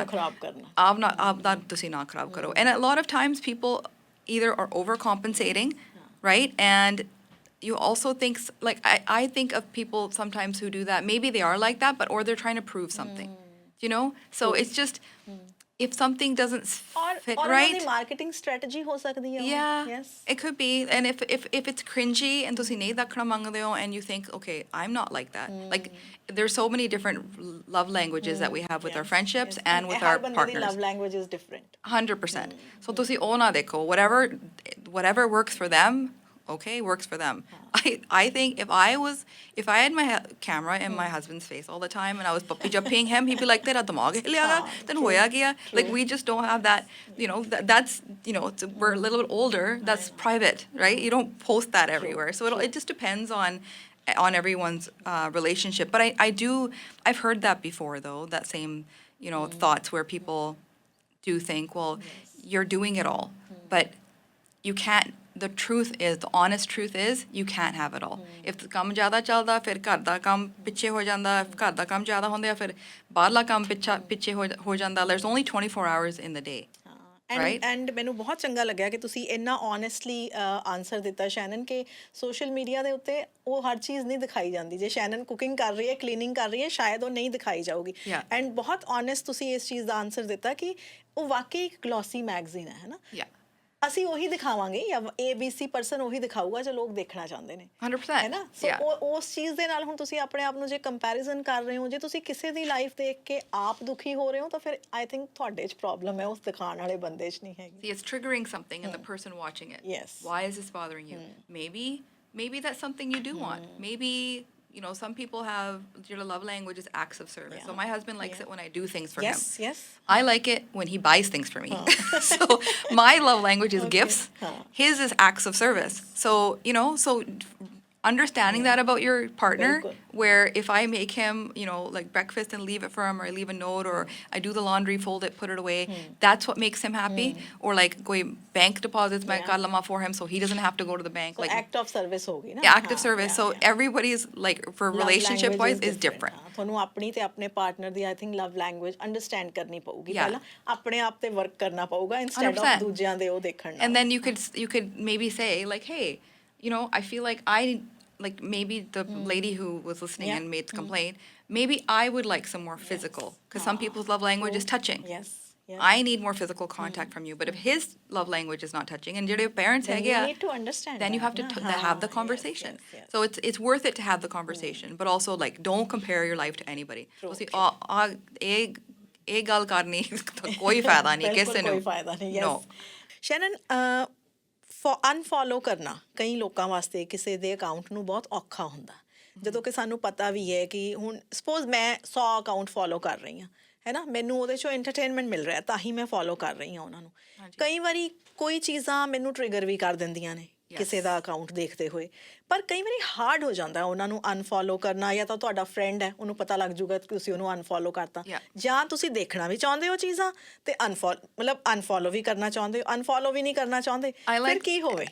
ਆਪ ਦਾ ਤੁਸੀਂ ਨਾ ਖਰਾਬ ਕਰੋ. And a lot of times people either are overcompensating, right? And you also think, like, I think of people sometimes who do that. Maybe they are like that, but or they're trying to prove something. You know, so it's just if something doesn't fit right. Or marketing strategy ho sakdi hai. Yeah, yes, it could be. And if it's cringy and tusi nahi dakhna mangde ho and you think, okay, I'm not like that. Like there's so many different love languages that we have with our friendships and with our partners. Love language is different. 100%. So tusi oh na dekho, whatever works for them. Okay, works for them. I think if I had my camera in my husband's face all the time and I was puppy jumping him, he'd be like, "Tera dimag hi liya, then hoya gaya." Like we just don't have that. You know, that's we're a little bit older. That's private, right? You don't post that everywhere. So it just depends on everyone's relationship. But I've heard that before though. That same thoughts where people do think, well, you're doing it all, but you can't. The honest truth is, you can't have it all. If the ਕੰਮ ਜ਼ਿਆਦਾ ਚੱਲਦਾ ਫਿਰ ਘਰ ਦਾ ਕੰਮ ਪਿੱਛੇ ਹੋ ਜਾਂਦਾ, ਘਰ ਦਾ ਕੰਮ ਜ਼ਿਆਦਾ ਹੁੰਦਾ ਫਿਰ ਬਾਹਰਲਾ ਕੰਮ ਪਿੱਛੇ ਹੋ ਜਾਂਦਾ. There's only 24 hours in the day. Right? And ਮੈਨੂੰ ਬਹੁਤ ਚੰਗਾ ਲੱਗਿਆ ਕਿ ਤੁਸੀਂ ਇੰਨਾ honestly ਆਨਸਰ ਦਿੱਤਾ ਸ਼ੈਨਨ ਕਿ ਸੋਸ਼ਲ ਮੀਡੀਆ ਦੇ ਉੱਤੇ ਉਹ ਹਰ ਚੀਜ਼ ਨਹੀਂ ਦਿਖਾਈ ਜਾਂਦੀ. ਜੇ ਸ਼ੈਨਨ ਕੁਕਿੰਗ ਕਰ ਰਹੀ ਹੈ, ਕਲੀਨਿੰਗ ਕਰ ਰਹੀ ਹੈ, ਸ਼ਾਇਦ ਉਹ ਨਹੀਂ ਦਿਖਾਈ ਜਾਊਗੀ. ਐਂਡ ਬਹੁਤ honest ਤੁਸੀਂ ਇਸ ਚੀਜ਼ ਦਾ ਆਨਸਰ ਦਿੱਤਾ ਕਿ ਉਹ ਵਾਕਈ ਇੱਕ ਗਲੋਸੀ ਮੈਗਜ਼ੀਨ ਹੈ ਨਾ. ਅਸੀਂ ਉਹੀ ਦਿਖਾਵਾਂਗੇ ਜਾਂ ABC ਪਰਸਨ ਉਹੀ ਦਿਖਾਊਗਾ ਜੋ ਲੋਕ ਦੇਖਣਾ ਚਾਹੁੰਦੇ ਨੇ. 100%. ਹੈ ਨਾ. ਸੋ ਉਸ ਚੀਜ਼ ਦੇ ਨਾਲ ਹੁਣ ਤੁਸੀਂ ਆਪਣੇ ਆਪ ਨੂੰ ਜੇ ਕੰਪੈਰੀਜ਼ਨ ਕਰ ਰਹੇ ਹੋ, ਜੇ ਤੁਸੀਂ ਕਿਸੇ ਦੀ ਲਾਈਫ ਦੇਖ ਕੇ ਆਪ ਦੁਖੀ ਹੋ ਰਹੇ ਹੋ ਤਾਂ ਫਿਰ ਆਈ ਥਿੰਕ ਤੁਹਾਡੇ 'ਚ ਪ੍ਰੋਬਲਮ ਹੈ, ਉਸ ਦਿਖਾਉਣ ਵਾਲੇ ਬੰਦੇ 'ਚ ਨਹੀਂ ਹੈਗੀ. See, it's triggering something in the person watching it. Yes. Why is this bothering you? Maybe that's something you do want. Maybe some people have your love language is acts of service. So my husband likes it when I do things for him. Yes. I like it when he buys things for me. So my love language is gifts. His is acts of service. So, so understanding that about your partner, where if I make him, like breakfast and leave it for him, or I leave a note, or I do the laundry, fold it, put it away, that's what makes him happy. Or like going bank deposits, my karlama for him, so he doesn't have to go to the bank. So like act of service hogi na. Yeah, act of service. So everybody's like for relationship wise is different. ਤੁਹਾਨੂੰ ਆਪਣੀ ਤੇ ਆਪਣੇ partner the I think love language understand ਕਰਨੀ ਪਊਗੀ. ਪਹਿਲਾਂ ਆਪਣੇ ਆਪ ਤੇ ਵਰਕ ਕਰਨਾ ਪਊਗਾ ਇੰਸਟੈਡ ਆਫ ਦੂਜਿਆਂ ਦੇ ਉਹ ਦੇਖਣ ਨਾਲ. And then you could maybe say like, hey, I feel like like maybe the lady who was listening and made the complaint, maybe I would like some more physical, because some people's love language is touching. Yes. I need more physical contact from you, but if his love language is not touching, and your parents then you need to understand then you have to have the conversation. Yes. So it's worth it to have the conversation, but also like don't compare your life to anybody. So see, ਇਹ ਗੱਲ ਕਰਨੀ ਕੋਈ ਫਾਇਦਾ ਨਹੀਂ ਕਿਸੇ ਨੂੰ. ਕੋਈ ਫਾਇਦਾ ਨਹੀਂ. No. Shannon, ਅਨਫੋਲੋ ਕਰਨਾ ਕਈ ਲੋਕਾਂ ਵਾਸਤੇ ਕਿਸੇ ਦੇ ਅਕਾਊਂਟ ਨੂੰ ਬਹੁਤ ਔਖਾ ਹੁੰਦਾ. ਜਦੋਂ ਕਿ ਸਾਨੂੰ ਪਤਾ ਵੀ ਹੈ ਕਿ ਹੁਣ ਸਪੋਜ਼ ਮੈਂ 100 ਅਕਾਊਂਟ ਫੋਲੋ ਕਰ ਰਹੀ ਹਾਂ, ਹੈ ਨਾ, ਮੈਨੂੰ ਉਹਦੇ 'ਚੋਂ ਐਂਟਰਟੇਨਮੈਂਟ ਮਿਲ ਰਿਹਾ ਤਾਂ ਹੀ ਮੈਂ ਫੋਲੋ ਕਰ ਰਹੀ ਹਾਂ ਉਹਨਾਂ ਨੂੰ. ਕਈ ਵਾਰੀ ਕੋਈ ਚੀਜ਼ਾਂ ਮੈਨੂੰ ਟ੍ਰਿਗਰ ਵੀ ਕਰ ਦਿੰਦੀਆਂ ਨੇ ਕਿਸੇ ਦਾ ਅਕਾਊਂਟ ਦੇਖਦੇ ਹੋਏ, ਪਰ ਕਈ ਵਾਰੀ ਹਾਰਡ ਹੋ ਜਾਂਦਾ ਉਹਨਾਂ ਨੂੰ ਅਨਫੋਲੋ ਕਰਨਾ. ਜਾਂ ਤਾਂ ਤੁਹਾਡਾ ਫਰੈਂਡ ਹੈ, ਉਹਨੂੰ ਪਤਾ ਲੱਗ ਜੂਗਾ ਕਿ ਤੁਸੀਂ ਉਹਨੂੰ ਅਨਫੋਲੋ ਕਰਤਾ, ਜਾਂ ਤੁਸੀਂ ਦੇਖਣਾ ਵੀ ਚਾਹੁੰਦੇ ਹੋ ਚੀਜ਼ਾਂ ਤੇ ਅਨਫੋਲੋ ਵੀ ਕਰਨਾ ਚਾਹੁੰਦੇ ਹੋ, ਅਨਫੋਲੋ ਵੀ ਨਹੀਂ ਕਰਨਾ ਚਾਹੁੰਦੇ, ਫਿਰ ਕੀ ਹੋਵੇ?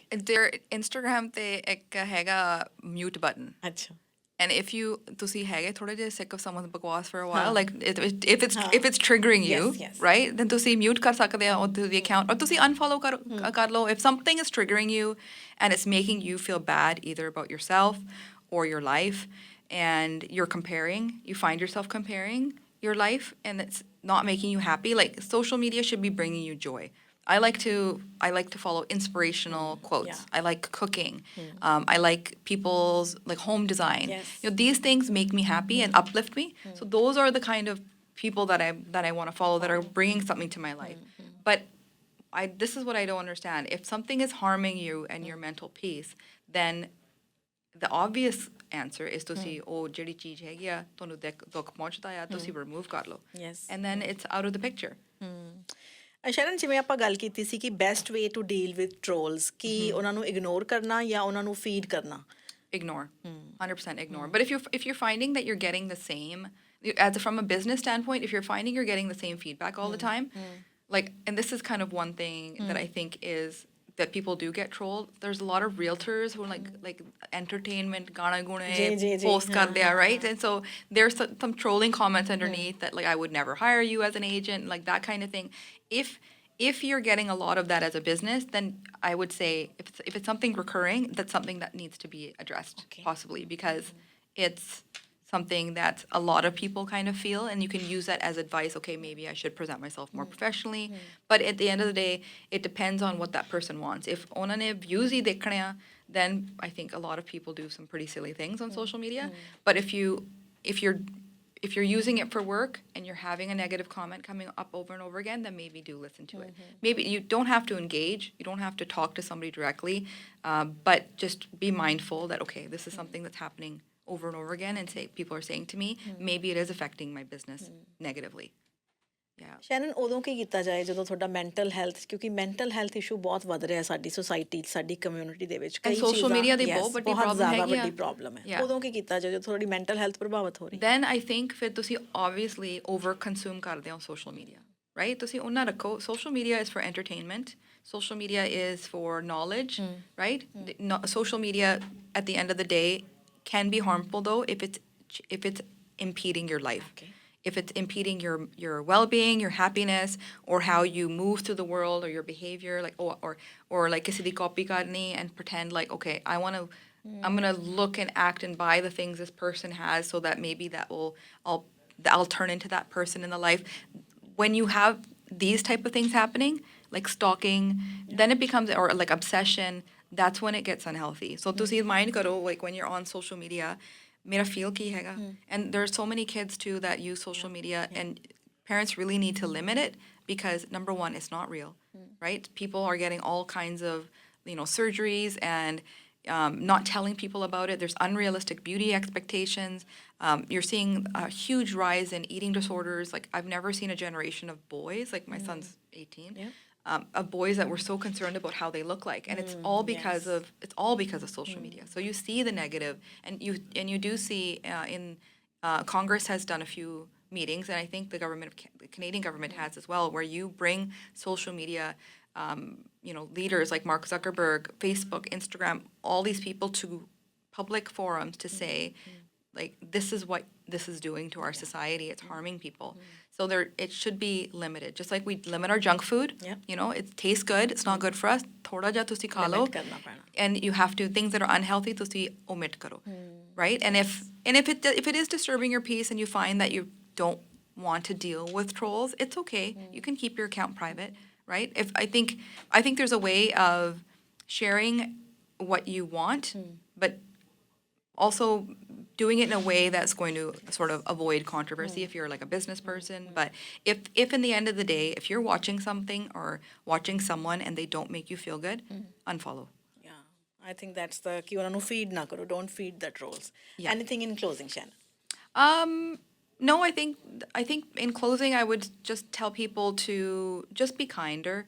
ਇੰਸਟਾਗ੍ਰਾਮ ਤੇ ਇੱਕ ਹੈਗਾ ਮਿਊਟ ਬਟਨ. ਅੱਛਾ. And if ਤੁਸੀਂ ਹੈਗੇ ਥੋੜੇ ਜਿਹੇ sick of someone's ਬਕਵਾਸ for a while, like if it's triggering you, right, then ਤੁਸੀਂ mute ਕਰ ਸਕਦੇ ਹੋ the account, or ਤੁਸੀਂ unfollow ਕਰ ਲਓ. If something is triggering you and it's making you feel bad either about yourself or your life, and you find yourself comparing your life and it's not making you happy, like social media should be bringing you joy. I like to follow inspirational quotes. Yeah. I like cooking. I like people's like home design. Yes. These things make me happy and uplift me. So those are the kind of people that I want to follow, that are bringing something to my life. But this is what I don't understand. If something is harming you and your mental peace, then the obvious answer is to see, ਜਿਹੜੀ ਚੀਜ਼ ਹੈਗੀ ਆ ਤੁਹਾਨੂੰ ਦੁੱਖ ਪਹੁੰਚਦਾ ਆ, ਤੁਸੀਂ remove ਕਰ ਲਓ. Yes. And then it's out of the picture. ਸ਼ਰਨ, ਜਿਵੇਂ ਆਪਾਂ ਗੱਲ ਕੀਤੀ ਸੀ ਕਿ best way to deal with trolls, ਕਿ ਉਹਨਾਂ ਨੂੰ ਇਗਨੋਰ ਕਰਨਾ ਜਾਂ ਉਹਨਾਂ ਨੂੰ ਫੀਡ ਕਰਨਾ? Ignore. 100% ignore. But if you're finding that you're getting the same, from a business standpoint, if you're finding you're getting the same feedback all the time, like, and this is kind of one thing that I think is that people do get trolled. There's a lot of realtors who like entertainment gana gune post kar diya, right? And so there's some trolling comments underneath that like, I would never hire you as an agent, like that kind of thing. If you're getting a lot of that as a business, then I would say if it's something recurring, that's something that needs to be addressed, possibly, because it's something that a lot of people kind of feel, and you can use that as advice. Okay, maybe I should present myself more professionally. But at the end of the day, it depends on what that person wants. If ਉਹਨਾਂ ਨੇ views ਹੀ ਦੇਖਣੇ ਆ, then I think a lot of people do some pretty silly things on social media. But if you're using it for work and you're having a negative comment coming up over and over again, then maybe do listen to it. Maybe you don't have to engage. You don't have to talk to somebody directly, but just be mindful that, okay, this is something that's happening over and over again, and people are saying to me, maybe it is affecting my business negatively. Yeah. Shannon, ਉਦੋਂ ਕੀ ਕੀਤਾ ਜਾਏ ਜਦੋਂ ਤੁਹਾਡਾ mental health, ਕਿਉਂਕਿ mental health issue ਬਹੁਤ ਵੱਧ ਰਿਹਾ ਸਾਡੀ ਸੋਸਾਇਟੀ, ਸਾਡੀ ਕਮਿਊਨਿਟੀ ਦੇ ਵਿੱਚ, ਕਈ ਸੋਸ਼ਲ ਮੀਡੀਆ ਦੀ ਬਹੁਤ ਵੱਡੀ ਪ੍ਰੋਬਲਮ ਹੈ, ਉਦੋਂ ਕੀ ਕੀਤਾ ਜਾਏ ਜਦੋਂ ਤੁਹਾਡੀ ਮੈਂਟਲ ਹੈਲਥ ਪ੍ਰਭਾਵਿਤ ਹੋ ਰਹੀ ਹੈ? Then I think ਫਿਰ ਤੁਸੀਂ obviously over consume ਕਰਦੇ ਹੋ social media, right? ਤੁਸੀਂ ਉਹਨਾਂ ਰੱਖੋ, social media is for entertainment, social media is for knowledge, right? Social media at the end of the day can be harmful though if it's impeding your life. If it's impeding your well-being, your happiness, or how you move through the world, or your behavior, like or like kisi di copy karni and pretend like, okay, I'm gonna look and act and buy the things this person has, so that maybe I'll turn into that person in the life. When you have these type of things happening, like stalking, then it becomes, or like obsession, that's when it gets unhealthy. So tusi mind karo, like when you're on social media, mera feel ki hega. And there are so many kids too that use social media, and parents really need to limit it, because number one, it's not real, right? People are getting all kinds of, surgeries and not telling people about it. There's unrealistic beauty expectations. You're seeing a huge rise in eating disorders. Like, I've never seen a generation of boys, like my son's 18, of boys that were so concerned about how they look like, and it's all because of social media. So you see the negative, and you do see in Congress has done a few meetings, and I think the Canadian government has as well, where you bring social media, leaders like Mark Zuckerberg, Facebook, Instagram, all these people to public forums to say, like, this is what this is doing to our society. It's harming people. So it should be limited. Just like we limit our junk food. It tastes good. It's not good for us. Thoda ja tusi kha lo. And you have to, things that are unhealthy, tusi omit karo. Right? And if it is disturbing your peace, and you find that you don't want to deal with trolls, it's okay. You can keep your account private, right? I think there's a way of sharing what you want, but also doing it in a way that's going to sort of avoid controversy if you're like a business person. But if in the end of the day, if you're watching something or watching someone and they don't make you feel good, unfollow. Yeah, I think that's the ki ਉਹਨਾਂ ਨੂੰ feed na karo. Don't feed the trolls. Anything in closing, Shannon? No, I think in closing, I would just tell people to just be kinder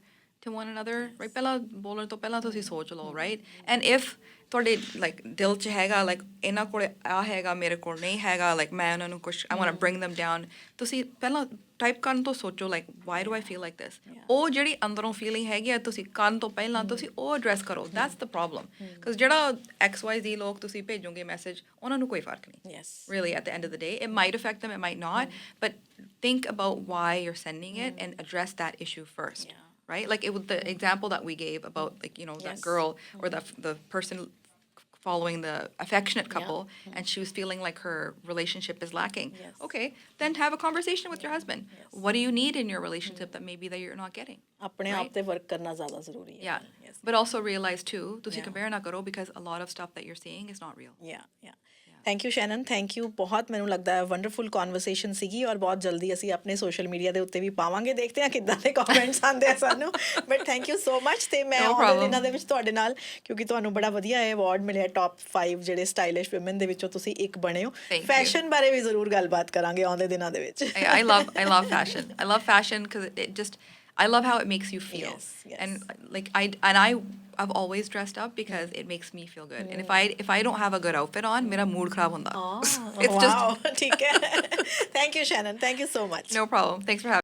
to one another, right? ਪਹਿਲਾਂ ਬੋਲਣ ਤੋਂ ਪਹਿਲਾਂ ਤੁਸੀਂ ਸੋਚ ਲਓ, right? And if ਤੁਹਾਡੇ like ਦਿਲ 'ਚ ਹੈਗਾ, like ਇਹਨਾਂ ਕੋਲ ਆ ਹੈਗਾ, ਮੇਰੇ ਕੋਲ ਨਹੀਂ ਹੈਗਾ, like ਮੈਂ ਉਹਨਾਂ ਨੂੰ ਕੁਛ, I want to bring them down, ਤੁਸੀਂ ਪਹਿਲਾਂ ਟਾਈਪ ਕਰਨ ਤੋਂ ਸੋਚੋ, like why do I feel like this? ਉਹ ਜਿਹੜੀ ਅੰਦਰੋਂ ਫੀਲਿੰਗ ਹੈਗੀ ਆ, ਤੁਸੀਂ ਕਰਨ ਤੋਂ ਪਹਿਲਾਂ ਤੁਸੀਂ ਉਹ ਐਡਰੈਸ ਕਰੋ. That's the problem. Because ਜਿਹੜਾ XYZ ਲੋਕ ਤੁਸੀਂ ਭੇਜੋਗੇ ਮੈਸੇਜ, ਉਹਨਾਂ ਨੂੰ ਕੋਈ ਫਰਕ ਨਹੀਂ. Really, at the end of the day, it might affect them, it might not, but think about why you're sending it and address that issue first. Right? Like the example that we gave about, like, that girl or the person following the affectionate couple, and she was feeling like her relationship is lacking. Okay, then have a conversation with your husband. What do you need in your relationship that maybe that you're not getting? ਆਪਣੇ ਆਪ ਤੇ work ਕਰਨਾ ਜ਼ਿਆਦਾ ਜ਼ਰੂਰੀ ਹੈ. Yeah. But also realize too, ਤੁਸੀਂ compare ਨਾ ਕਰੋ, because a lot of stuff that you're seeing is not real. Yeah. Thank you Shannon, thank you. ਬਹੁਤ ਮੈਨੂੰ ਲੱਗਦਾ ਹੈ ਵੰਡਰਫੁਲ ਕਨਵਰਸੇਸ਼ਨ ਸੀਗੀ, ਔਰ ਬਹੁਤ ਜਲਦੀ ਅਸੀਂ ਆਪਣੇ ਸੋਸ਼ਲ ਮੀਡੀਆ ਦੇ ਉੱਤੇ ਵੀ ਪਾਵਾਂਗੇ. ਦੇਖਦੇ ਹਾਂ ਕਿੱਦਾਂ ਦੇ ਕਮੈਂਟਸ ਆਉਂਦੇ ਆ ਸਾਨੂੰ, but thank you so much. ਤੇ ਮੈਂ ਆਉਂਦੇ ਦਿਨਾਂ ਦੇ ਵਿੱਚ ਤੁਹਾਡੇ ਨਾਲ, ਕਿਉਂਕਿ ਤੁਹਾਨੂੰ ਬੜਾ ਵਧੀਆ ਅਵਾਰਡ ਮਿਲਿਆ ਟੌਪ 5 ਜਿਹੜੇ ਸਟਾਈਲਿਸ਼ ਵਿਮਨ ਦੇ ਵਿੱਚੋਂ ਤੁਸੀਂ ਇੱਕ ਬਣੇ ਹੋ. ਫੈਸ਼ਨ ਬਾਰੇ ਵੀ ਜ਼ਰੂਰ ਗੱਲਬਾਤ ਕਰਾਂਗੇ ਆਉਂਦੇ ਦਿਨਾਂ ਦੇ ਵਿੱਚ. I love fashion. I love fashion because I love how it makes you feel. Yes, yes. And like I've always dressed up because it makes me feel good. And if I don't have a good outfit on, mera mood kharaab hunda. Oh, It's wow. ठीक है. Thank you, Shannon. Thank you so much. No problem. Thanks for having me.